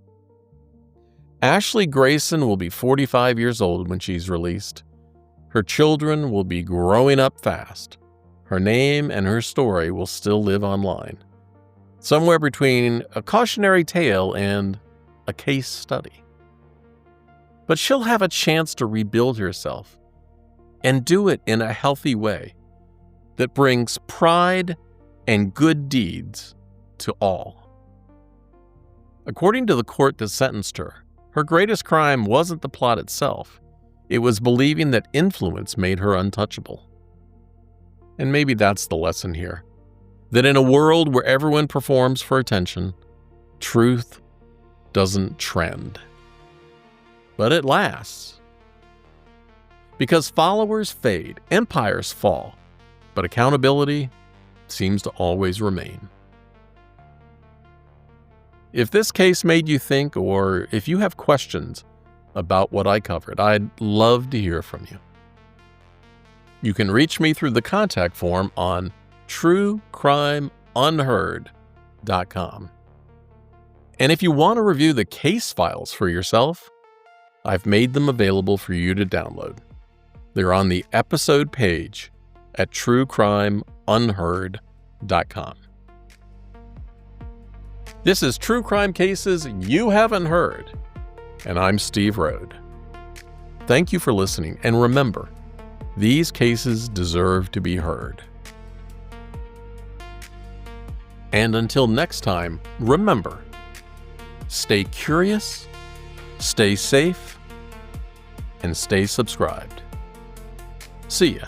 Ashley Grayson will be 45 years old when she's released. Her children will be growing up fast. Her name and her story will still live online, somewhere between a cautionary tale and a case study. But she'll have a chance to rebuild herself and do it in a healthy way that brings pride and good deeds to all. According to the court that sentenced her, her greatest crime wasn't the plot itself. It was believing that influence made her untouchable. And maybe that's the lesson here, that in a world where everyone performs for attention, truth doesn't trend. But it lasts. Because followers fade, empires fall, but accountability seems to always remain. If this case made you think, or if you have questions about what I covered, I'd love to hear from you. You can reach me through the contact form on truecrimeunheard.com. And if you want to review the case files for yourself, I've made them available for you to download. They're on the episode page at truecrimeunheard.com. This is True Crime Cases You Haven't Heard, and I'm Steve Rode. Thank you for listening, and remember, these cases deserve to be heard. And until next time, remember, stay curious, stay safe, and stay subscribed. See ya.